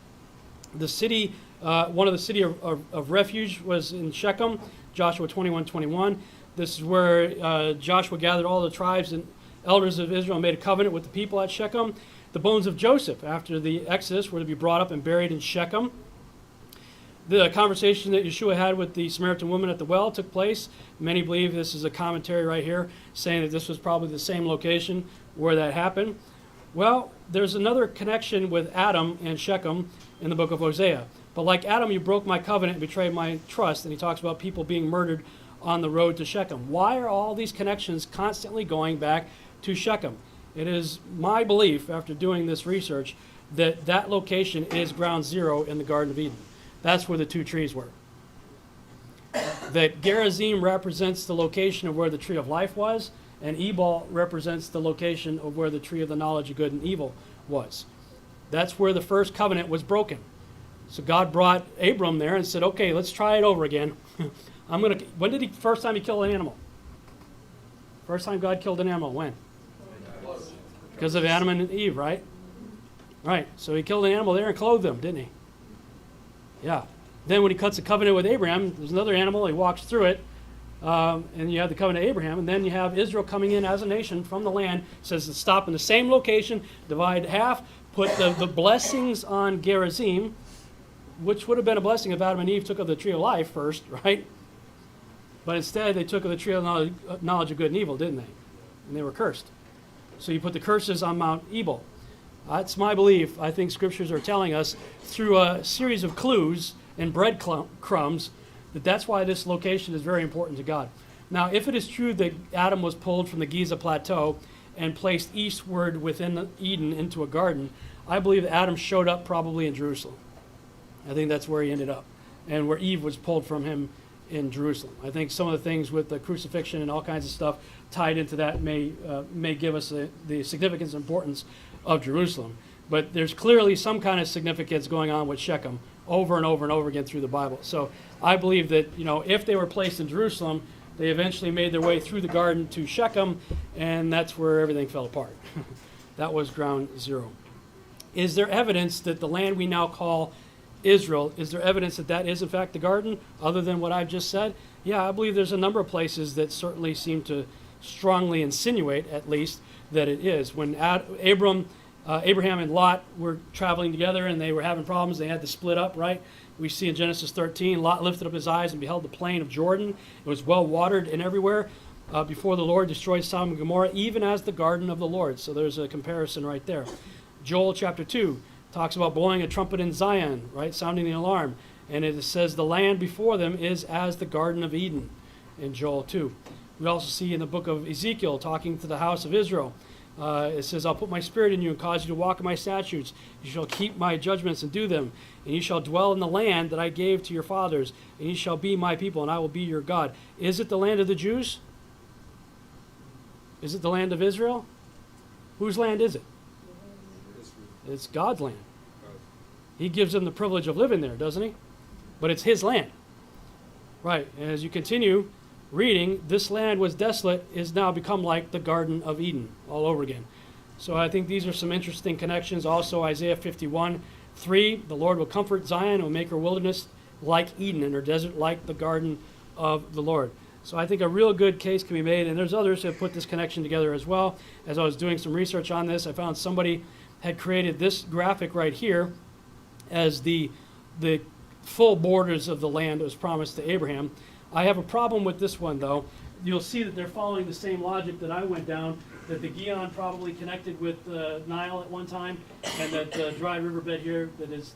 The city, one of the city of refuge was in Shechem, Joshua 21:21. This is where Joshua gathered all the tribes and elders of Israel and made a covenant with the people at Shechem. The bones of Joseph, after the Exodus, were to be brought up and buried in Shechem. The conversation that Yeshua had with the Samaritan woman at the well took place. Many believe this is a commentary right here, saying that this was probably the same location where that happened. Well, there's another connection with Adam and Shechem in the book of Hosea. But like Adam, you broke my covenant and betrayed my trust. And he talks about people being murdered on the road to Shechem. Why are all these connections constantly going back to Shechem? It is my belief, after doing this research, that that location is ground zero in the Garden of Eden. That's where the two trees were. That Gerizim represents the location of where the tree of life was, and Ebal represents the location of where the tree of the knowledge of good and evil was. That's where the first covenant was broken. So God brought Abram there and said, okay, let's try it over again. When did first time he kill an animal? First time God killed an animal, when? Because of Adam and Eve, right? Right, so he killed an animal there and clothed them, didn't he? Yeah. Then when he cuts a covenant with Abraham, there's another animal, he walks through it, and you have the covenant of Abraham, and then you have Israel coming in as a nation from the land, says to stop in the same location, divide half, put the blessings on Gerizim, which would have been a blessing if Adam and Eve took of the tree of life first, right? But instead they took of the tree of knowledge of good and evil, didn't they? And they were cursed. So you put the curses on Mount Ebal. That's my belief. I think scriptures are telling us through a series of clues and breadcrumbs that that's why this location is very important to God. Now, if it is true that Adam was pulled from the Giza Plateau and placed eastward within Eden into a garden, I believe that Adam showed up probably in Jerusalem. I think that's where he ended up, and where Eve was pulled from him in Jerusalem. I think some of the things with the crucifixion and all kinds of stuff tied into that may give us the significance and importance of Jerusalem. But there's clearly some kind of significance going on with Shechem over and over and over again through the Bible. So I believe that, if they were placed in Jerusalem, they eventually made their way through the garden to Shechem, and that's where everything fell apart. That was ground zero. Is there evidence that the land we now call Israel, is there evidence that that is in fact the garden, other than what I've just said? Yeah, I believe there's a number of places that certainly seem to strongly insinuate, at least, that it is. When Abraham and Lot were traveling together and they were having problems, they had to split up, right? We see in Genesis 13, Lot lifted up his eyes and beheld the plain of Jordan. It was well watered and everywhere before the Lord destroyed Sodom and Gomorrah, even as the garden of the Lord. So there's a comparison right there. Joel chapter 2 talks about blowing a trumpet in Zion, right, sounding the alarm. And it says the land before them is as the Garden of Eden in Joel 2. We also see in the book of Ezekiel talking to the house of Israel. It says, I'll put my spirit in you and cause you to walk in my statutes. You shall keep my judgments and do them. And you shall dwell in the land that I gave to your fathers. And you shall be my people, and I will be your God. Is it the land of the Jews? Is it the land of Israel? Whose land is it? It's God's land. He gives them the privilege of living there, doesn't he? But it's his land. Right, and as you continue reading, this land was desolate, is now become like the Garden of Eden all over again. So I think these are some interesting connections. Also, Isaiah 51:3, the Lord will comfort Zion and will make her wilderness like Eden and her desert like the garden of the Lord. So I think a real good case can be made, and there's others who have put this connection together as well. As I was doing some research on this, I found somebody had created this graphic right here as the full borders of the land that was promised to Abraham. I have a problem with this one, though. You'll see that they're following the same logic that I went down, that the Gihon probably connected with the Nile at one time, and that the dry riverbed here that is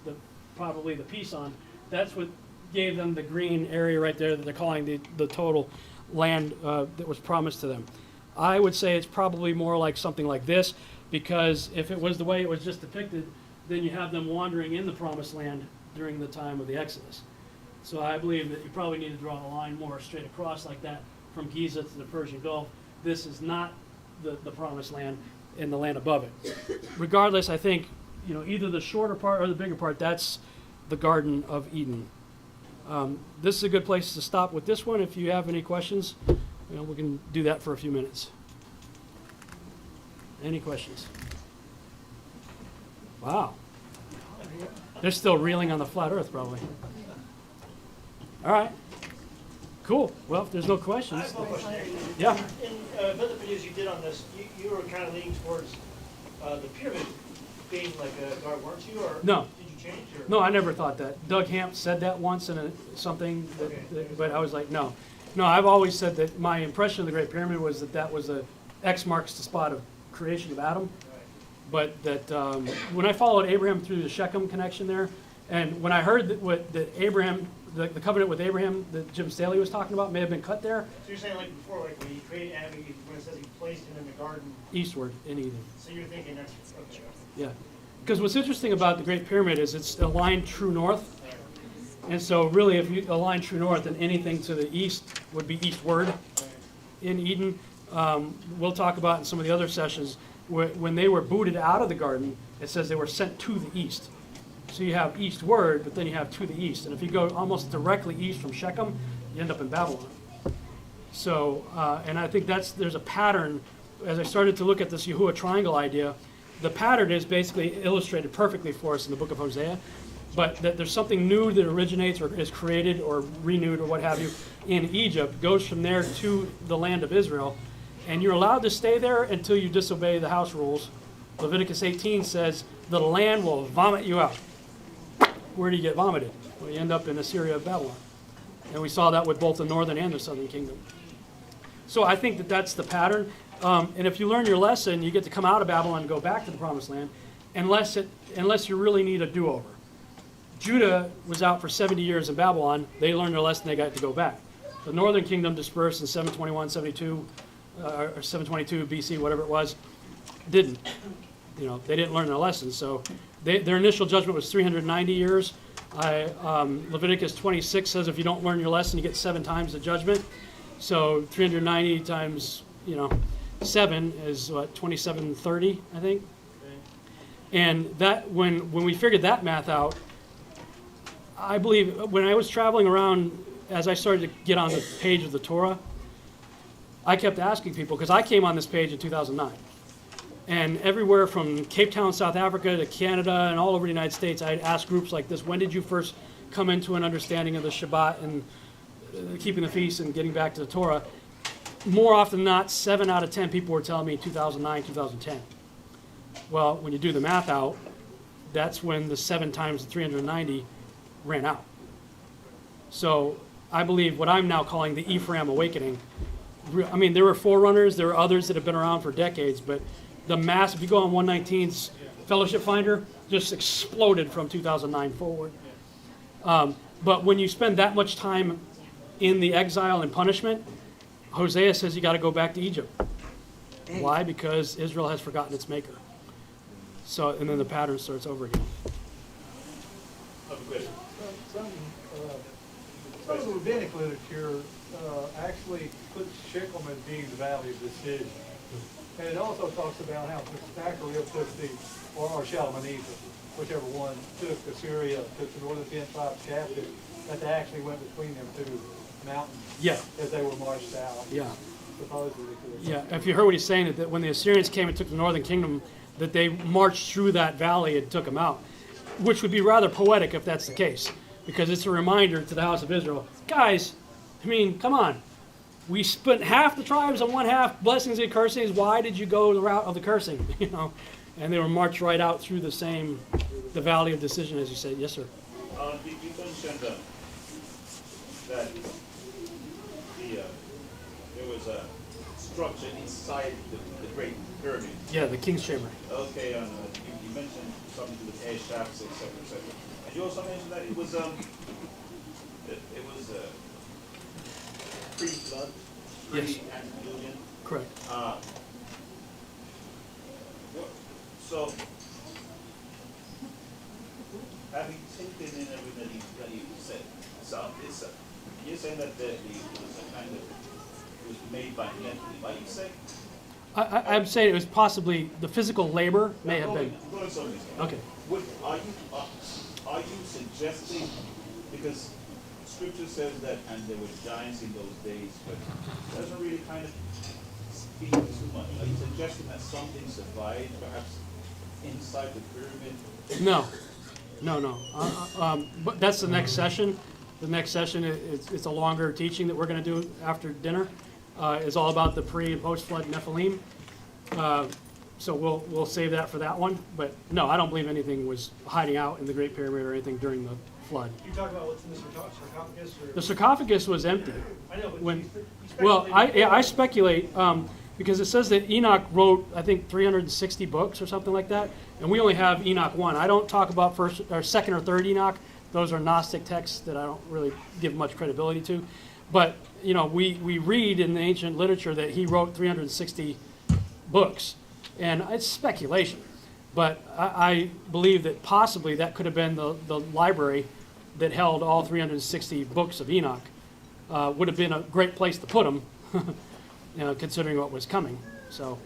probably the Pison, that's what gave them the green area right there that they're calling the total land that was promised to them. I would say it's probably more like something like this, because if it was the way it was just depicted, then you have them wandering in the promised land during the time of the Exodus. So I believe that you probably need to draw a line more straight across like that from Giza to the Persian Gulf. This is not the promised land and the land above it. Regardless, I think either the shorter part or the bigger part, that's the Garden of Eden. This is a good place to stop with this one. If you have any questions, we can do that for a few minutes. Any questions? Wow. They're still reeling on the flat earth, probably. All right. Cool. Well, if there's no questions. I have one question. Yeah. In the videos you did on this, you were kind of leaning towards the pyramid being like a guard, weren't you? Or No. Did you change? Or? No, I never thought that. Doug Hamp said that once in something, but I was like, no. No, I've always said that my impression of the Great Pyramid was that was a X marks the spot of creation of Adam. But that when I followed Abraham through the Shechem connection there, And when I heard that Abraham, the covenant with Abraham that Jim Staley was talking about may have been cut there, So you're saying like before, like when he created Adam, when it says he placed him in the garden, eastward in Eden. so you're thinking that's, okay. Yeah. Because what's interesting about the Great Pyramid is it's aligned true north. And so really if you align true north, then anything to the east would be eastward in Eden. We'll talk about in some of the other sessions, when they were booted out of the garden, it says they were sent to the east. So you have eastward, but then you have to the east. And if you go almost directly east from Shechem, you end up in Babylon. So, and I think there's a pattern. As I started to look at this Yahuwah triangle idea, the pattern is basically illustrated perfectly for us in the book of Hosea. But that there's something new that originates or is created or renewed or what have you in Egypt, goes from there to the land of Israel. And you're allowed to stay there until you disobey the house rules. Leviticus 18 says the land will vomit you out. Where do you get vomited? Well, you end up in Assyria of Babylon. And we saw that with both the northern and the southern kingdom. So I think that that's the pattern. And if you learn your lesson, you get to come out of Babylon and go back to the promised land, unless you really need a do-over. Judah was out for 70 years in Babylon. They learned their lesson, they got to go back. The northern kingdom dispersed in 721, 72, or 722 BC, whatever it was, didn't. They didn't learn their lesson. So their initial judgment was 390 years. Leviticus 26 says if you don't learn your lesson, you get 7 times the judgment. So 390 times, 7 is what, 2730, I think. And that when we figured that math out, I believe when I was traveling around, as I started to get on the page of the Torah, I kept asking people, because I came on this page in 2009. And everywhere from Cape Town, South Africa to Canada and all over the United States, I'd ask groups like this, when did you first come into an understanding of the Shabbat and keeping the feast and getting back to the Torah? More often than not, 7 out of 10 people were telling me 2009, 2010. Well, when you do the math out, that's when the 7 times the 390 ran out. So I believe what I'm now calling the Ephraim awakening. I mean, there were forerunners, there are others that have been around for decades, but the mass, if you go on 119's Fellowship Finder, just exploded from 2009 forward. But when you spend that much time in the exile and punishment, Hosea says you got to go back to Egypt. Why? Because Israel has forgotten its maker. So, and then the pattern starts over again. Some of the rabbinic literature actually puts Shechem as being the valley of decision. And it also talks about how Sennacherib took or Shalmaneser, whichever one, took Assyria, took the northern 10 tribes captive, that they actually went between them 2 mountains. Yeah. As they were marched out. Yeah. Supposedly. Yeah, if you heard what he's saying, that when the Assyrians came and took the northern kingdom, that they marched through that valley and took them out, which would be rather poetic if that's the case, because it's a reminder to the house of Israel, guys, I mean, come on. We spent half the tribes on one half, blessings and cursings. Why did you go the route of the cursing? And they were marched right out through the valley of decision, as you said. Yes, sir. You mentioned that there was a structure inside the Great Pyramid. Yeah, the King's Chamber. Okay, and you mentioned something to do with air shafts, etc., etc. And you also mentioned that it was pre-flood, Yes. pre-antediluvian. Correct. So, having taken in everything that you said, you're saying that it was a kind of, it was made by men. Why you say? I'm saying it was possibly the physical labor may have been. Okay. Are you suggesting, because Scripture says that, and there were giants in those days, but it doesn't really kind of speak too much. Are you suggesting that something survived, perhaps inside the pyramid? No. But that's the next session. The next session, it's a longer teaching that we're going to do after dinner. Is all about the pre- and post-flood Nephilim. So we'll save that for that one. But no, I don't believe anything was hiding out in the Great Pyramid or anything during the flood. You talk about what's in the sarcophagus? Or? The sarcophagus was empty. I know, but When, you well, speculate. I speculate because it says that Enoch wrote, I think, 360 books or something like that, and we only have Enoch 1. I don't talk about first or second or third Enoch. Those are Gnostic texts that I don't really give much credibility to. But, you know, we read in the ancient literature that he wrote 360 books, and it's speculation. But I believe that possibly that could have been the library that held all 360 books of Enoch. Would have been a great place to put them, you know, considering what was coming. So,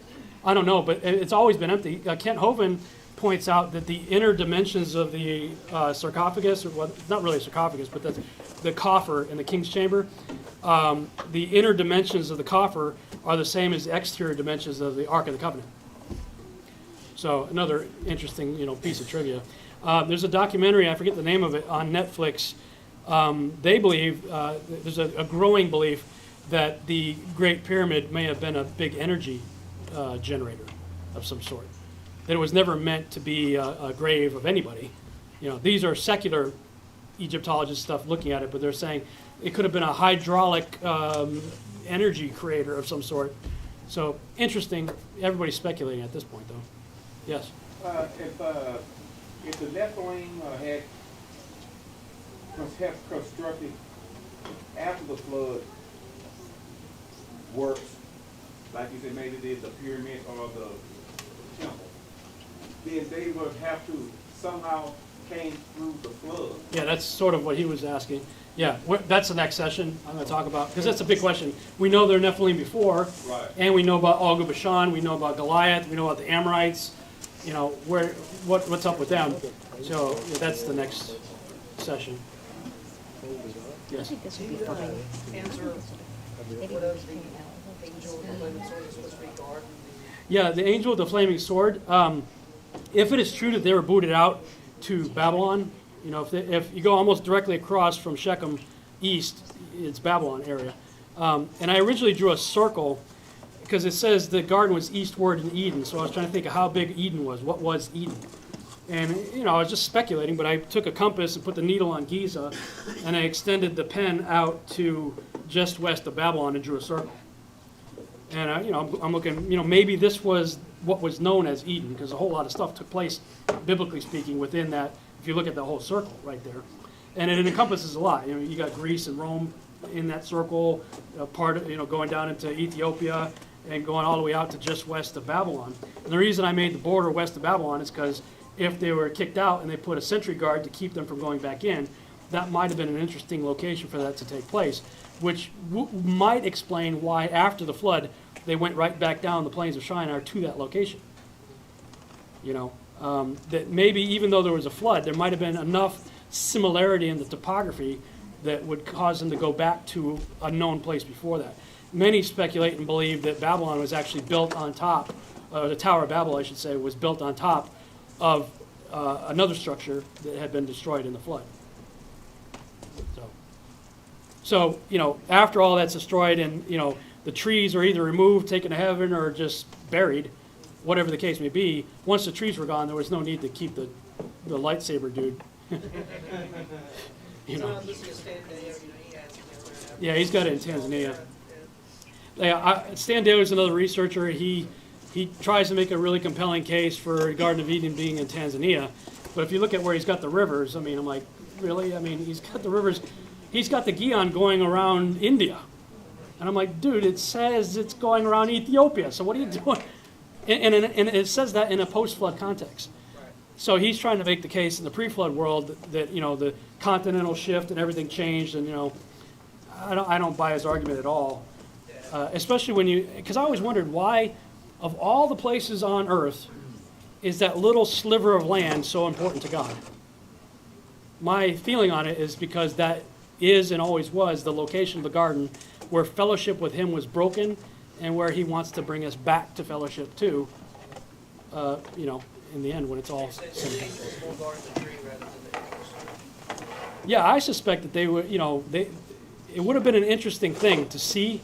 I don't know, but it's always been empty. Kent Hovind points out that the inner dimensions of the sarcophagus, or well, not really a sarcophagus, but the coffer in the king's chamber, the inner dimensions of the coffer are the same as the exterior dimensions of the Ark of the Covenant. So another interesting, you know, piece of trivia. There's a documentary, I forget the name of it, on Netflix. They believe, there's a growing belief that the Great Pyramid may have been a big energy generator of some sort. That it was never meant to be a grave of anybody. You know, these are secular Egyptologists stuff looking at it, but they're saying it could have been a hydraulic energy creator of some sort. So interesting. Everybody's speculating at this point, though. Yes. If the Nephilim had constructed after the flood works, like you said, maybe did the pyramid or the temple, then they would have to somehow came through the flood. Yeah, that's sort of what he was asking. Yeah, that's the next session I'm going to talk about, because that's a big question. We know there are Nephilim before, Right. and we know about Og of Bashan, we know about Goliath, we know about the Amorites, you know, what's up with them. So yeah, that's the next session. I Yes. think this would be fine. Answer Maybe what we else just the hang out. angel of the flaming sword is supposed to regard. Yeah, the angel with the flaming sword. If it is true that they were booted out to Babylon, you know, if you go almost directly across from Shechem east, it's Babylon area. And I originally drew a circle because it says the garden was eastward in Eden. So I was trying to think of how big Eden was. What was Eden? And, you know, I was just speculating, but I took a compass and put the needle on Giza, and I extended the pen out to just west of Babylon and drew a circle. And, you know, I'm looking, you know, maybe this was what was known as Eden, because a whole lot of stuff took place, biblically speaking, within that, if you look at the whole circle right there. And it encompasses a lot. You know, you got Greece and Rome in that circle, part of, you know, going down into Ethiopia and going all the way out to just west of Babylon. And the reason I made the border west of Babylon is because if they were kicked out and they put a sentry guard to keep them from going back in, that might have been an interesting location for that to take place, which might explain why after the flood they went right back down the plains of Shinar to that location. You know, that maybe even though there was a flood, there might have been enough similarity in the topography that would cause them to go back to a known place before that. Many speculate and believe that Babylon was actually built on top, the Tower of Babel, I should say, was built on top of another structure that had been destroyed in the flood. So, you know, after all that's destroyed and, you know, the trees are either removed, taken to heaven, or just buried, whatever the case may be, once the trees were gone, there was no need to keep the lightsaber dude. You know. Yeah, he's got it in Tanzania. Yeah, Stan Daly is another researcher. He tries to make a really compelling case for Garden of Eden being in Tanzania. But if you look at where he's got the rivers, I mean, I'm like, really? I mean, he's got the rivers. He's got the Gihon going around India. And I'm like, dude, it says it's going around Ethiopia. So what are you doing? And it says that in a post-flood context. So he's trying to make the case in the pre-flood world that, you know, the continental shift and everything changed. And, you know, I don't buy his argument at all. Especially when you, because I always wondered why, of all the places on earth, is that little sliver of land so important to God? My feeling on it is because that is and always was the location of the garden where fellowship with him was broken and where he wants to bring us back to fellowship too, you know, in the end when it's all said. Yeah, I suspect that they would, you know, it would have been an interesting thing to see,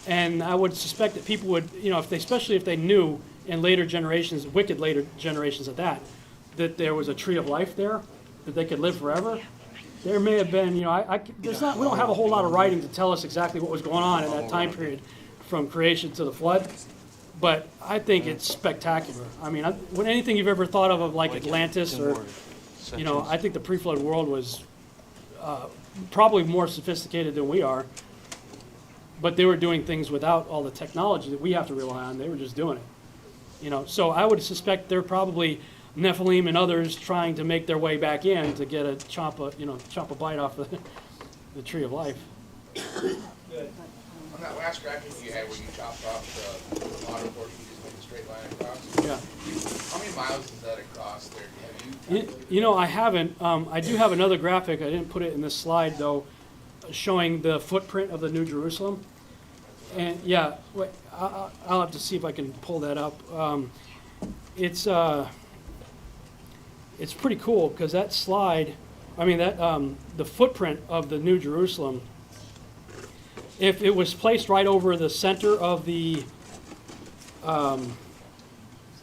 and I would suspect that people would, you know, especially if they knew in later generations, wicked later generations at that there was a tree of life there, that they could live forever. There may have been, you know, we don't have a whole lot of writing to tell us exactly what was going on in that time period from creation to the flood. But I think it's spectacular. I mean, when anything you've ever thought of like Atlantis or, you know, I think the pre-flood world was probably more sophisticated than we are. But they were doing things without all the technology that we have to rely on. They were just doing it. You know, so I would suspect they're probably Nephilim and others trying to make their way back in to get a chomp a bite off the tree of life. Good. On that last graphic you had where you chopped off the bottom portion, you just made a straight line across. Yeah. How many miles is that across there? Have you? You know, I haven't. I do have another graphic. I didn't put it in this slide though, showing the footprint of the New Jerusalem. And yeah, wait, I'll have to see if I can pull that up. It's pretty cool because that slide, I mean that the footprint of the New Jerusalem, if it was placed right over the center of the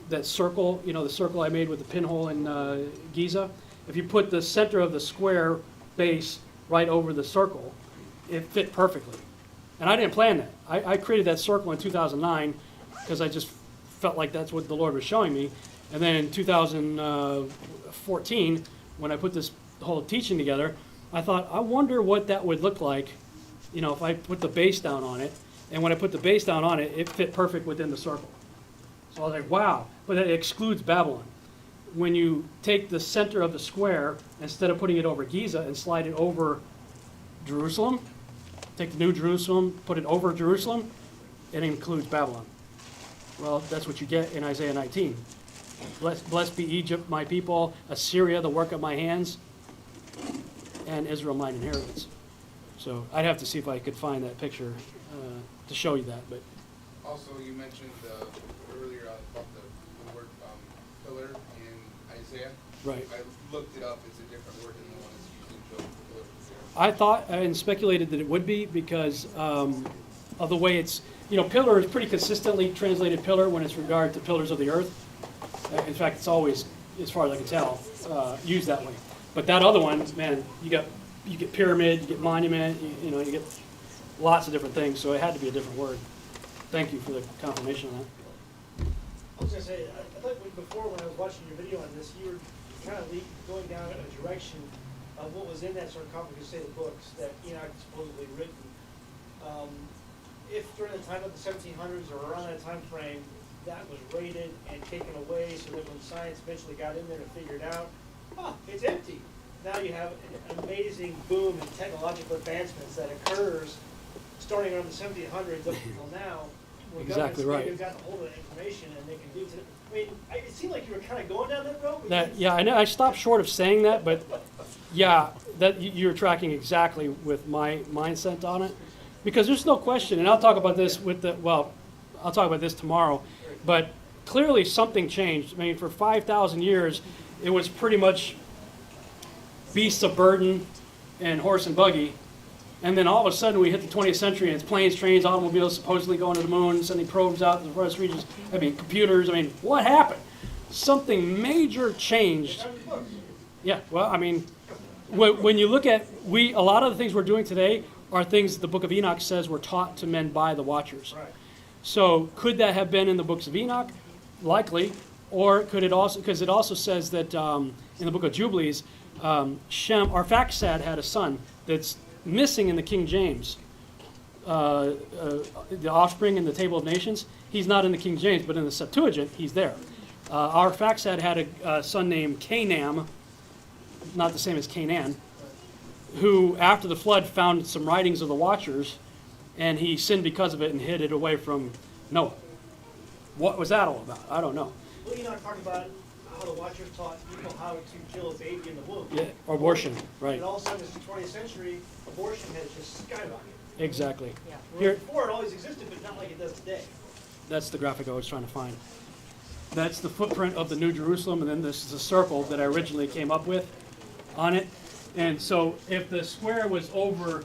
that circle, you know, the circle I made with the pinhole in Giza, if you put the center of the square base right over the circle, it fit perfectly. And I didn't plan that. I created that circle in 2009 because I just felt like that's what the Lord was showing me. And then in 2014, when I put this whole teaching together, I thought, I wonder what that would look like, you know, if I put the base down on it. And when I put the base down on it, it fit perfect within the circle. So I was like, wow. But it excludes Babylon. When you take the center of the square, instead of putting it over Giza and slide it over Jerusalem, take the New Jerusalem, put it over Jerusalem, it includes Babylon. Well, that's what you get in Isaiah 19. Blessed be Egypt, my people, Assyria, the work of my hands, and Israel, mine inheritance. So I'd have to see if I could find that picture to show you that. But Also, you mentioned earlier about the word pillar in Isaiah. right. I looked it up. It's a different word than the one that's used in pillar. I thought and speculated that it would be because of the way it's, you know, pillar is pretty consistently translated pillar when it's regard to pillars of the earth. In fact, it's always, as far as I can tell, used that way. But that other one, man, you get pyramid, you get monument, you know, you get lots of different things. So it had to be a different word. Thank you for the confirmation on that. I was gonna say, I thought before when I was watching your video on this, you were kind of going down a direction of what was in that sort of complicated books that Enoch supposedly written. If during the time of the 1700s or around that time frame, that was raided and taken away so that when science eventually got in there to figure it out, it's empty. Now you have an amazing boom in technological advancements that occurs starting around the 1700s up until now. Where Exactly right. They've gotten a hold of that information and they can do it. I mean, it seemed like you were kind of going down that road. Yeah, I know. I stopped short of saying that, but yeah, that you're tracking exactly with my mindset on it, because there's no question, and I'll talk about this I'll talk about this tomorrow, but clearly something changed. I mean, for 5,000 years, it was pretty much beasts of burden and horse and buggy, and then all of a sudden we hit the 20th century and it's planes, trains, automobiles supposedly going to the moon, sending probes out to the forest regions. I mean, computers. I mean, what happened? Something major changed. Yeah, well, I mean, when you look at, a lot of the things we're doing today are things the book of Enoch says were taught to men by the Watchers. Right. So could that have been in the books of Enoch? Likely. Or could it also, because it also says that in the book of Jubilees, Arphaxad had a son that's missing in the King James. The offspring in the Table of Nations, he's not in the King James, but in the Septuagint, he's there. Arphaxad had a son named Canaan, not the same as Canaan, who after the flood found some writings of the Watchers, and he sinned because of it and hid it away from Noah. What was that all about? I don't know. Well, Enoch talked about how the Watchers taught people how to kill a baby in the womb. Yeah, abortion, right. And all of a sudden, in the 20th century, abortion has just skyrocketed. Exactly. Whereas Here, before, it always existed, but not like it does today. that's the graphic I was trying to find. That's the footprint of the New Jerusalem, and then this is a circle that I originally came up with on it. And so if the square was over,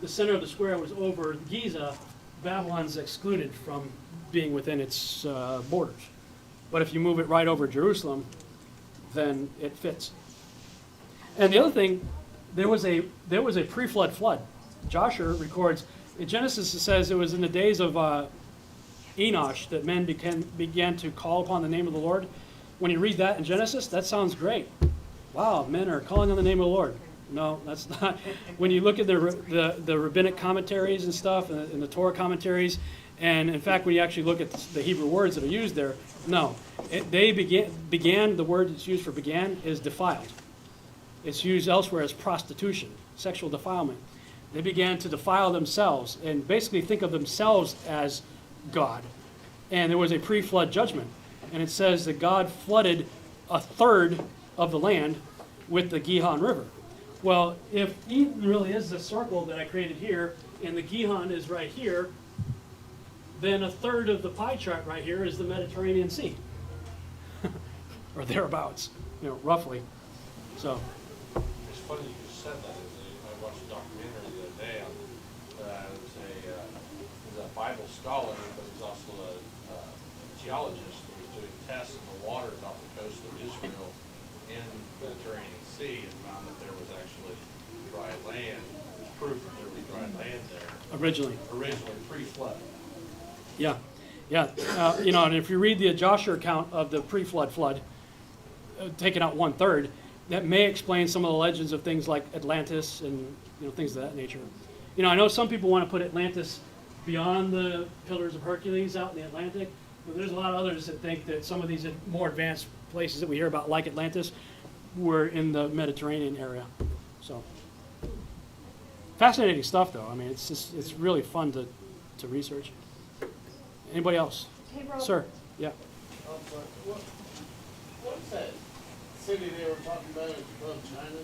the center of the square was over Giza, Babylon's excluded from being within its borders. But if you move it right over Jerusalem, then it fits. And the other thing, there was a pre-flood flood. Joshua records In Genesis, it says it was in the days of Enosh that men began to call upon the name of the Lord. When you read that in Genesis, that sounds great. Wow, men are calling on the name of the Lord. No, that's not. When you look at the rabbinic commentaries and stuff, and the Torah commentaries, and in fact, when you actually look at the Hebrew words that are used there, no. They began, the word that's used for began is defiled. It's used elsewhere as prostitution, sexual defilement. They began to defile themselves and basically think of themselves as God. And there was a pre-flood judgment. And it says that God flooded a third of the land with the Gihon River. Well, if Eden really is the circle that I created here, and the Gihon is right here, then a third of the pie chart right here is the Mediterranean Sea. Or thereabouts, roughly. So. It's funny you just said that. I watched a documentary the other day on he's a Bible scholar, but he's also a geologist who was doing tests in the waters off the coast of Israel in the Mediterranean Sea and found that there was actually dry land. There's proof that there was dry land there. Originally pre-flood. Yeah. And if you read the Joshua account of the pre-flood flood, taking out 1/3, that may explain some of the legends of things like Atlantis and things of that nature. I know some people want to put Atlantis beyond the Pillars of Hercules out in the Atlantic, but there's a lot of others that think that some of these more advanced places that we hear about, like Atlantis, were in the Mediterranean area. So fascinating stuff, though. I mean, it's really fun to research. Anybody else? Hey, Rob. Sir? Yeah. What's that city they were talking about above China?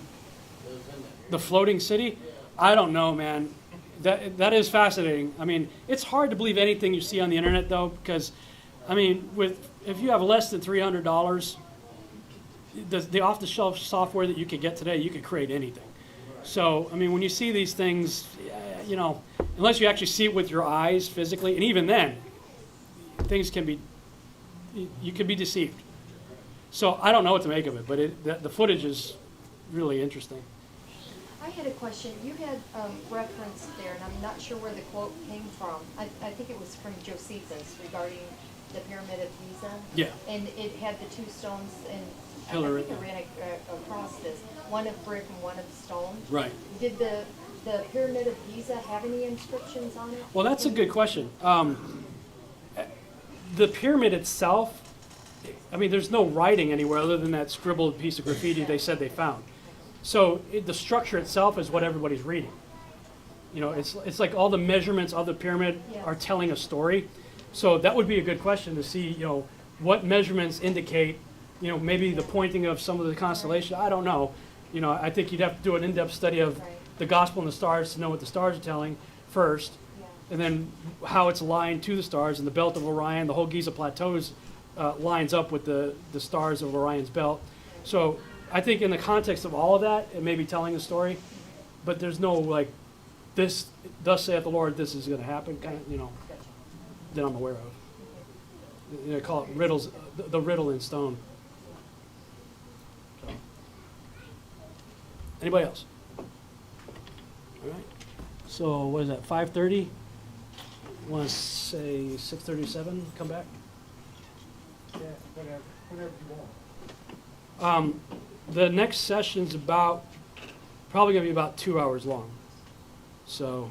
That was in that The floating city? Yeah. I don't know, man. That is fascinating. I mean, it's hard to believe anything you see on the internet, though, because, I mean, if you have less than $300, the off-the-shelf software that you could get today, you could create anything. So, I mean, when you see these things, unless you actually see it with your eyes physically, and even then, you can be deceived. So I don't know what to make of it, but the footage is really interesting. I had a question. You had reference there, and I'm not sure where the quote came from. I think it was from Josephus regarding the Pyramid of Giza. Yeah. And it had the two stones, and Pillar, I think it ran across this, one of brick and one of stone. Right. Did the Pyramid of Giza have any inscriptions on it? Well, that's a good question. The pyramid itself, I mean, there's no writing anywhere other than that scribbled piece of graffiti they said they found. So the structure itself is what everybody's reading. It's like all the measurements of the pyramid are telling a story. So that would be a good question to see, what measurements indicate, maybe the pointing of some of the constellations. I don't know. I think you'd have to do an in-depth study of the gospel and the stars to know what the stars are telling first. And then how it's aligned to the stars, and the belt of Orion, the whole Giza Plateaus lines up with the stars of Orion's belt. So I think in the context of all of that, it may be telling a story, but there's no this, thus saith the Lord, this is going to happen, kind of, that I'm aware of. They call it riddles, the riddle in stone. So. Anybody else? All right. So what is that, 5:30? Want to say 6:37, come back? Yeah, whenever you want. The next session's probably going to be about 2 hours long. So.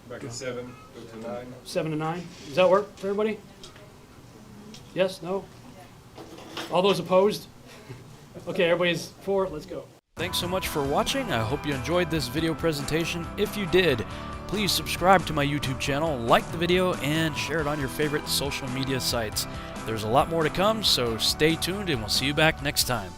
Back at 7, go to 9. 7 to 9. Does that work for everybody? Yes? No? All those opposed? Okay, everybody's for it. Let's go. Thanks so much for watching. I hope you enjoyed this video presentation. If you did, please subscribe to my YouTube channel, like the video, and share it on your favorite social media sites. There's a lot more to come, so stay tuned and we'll see you back next time.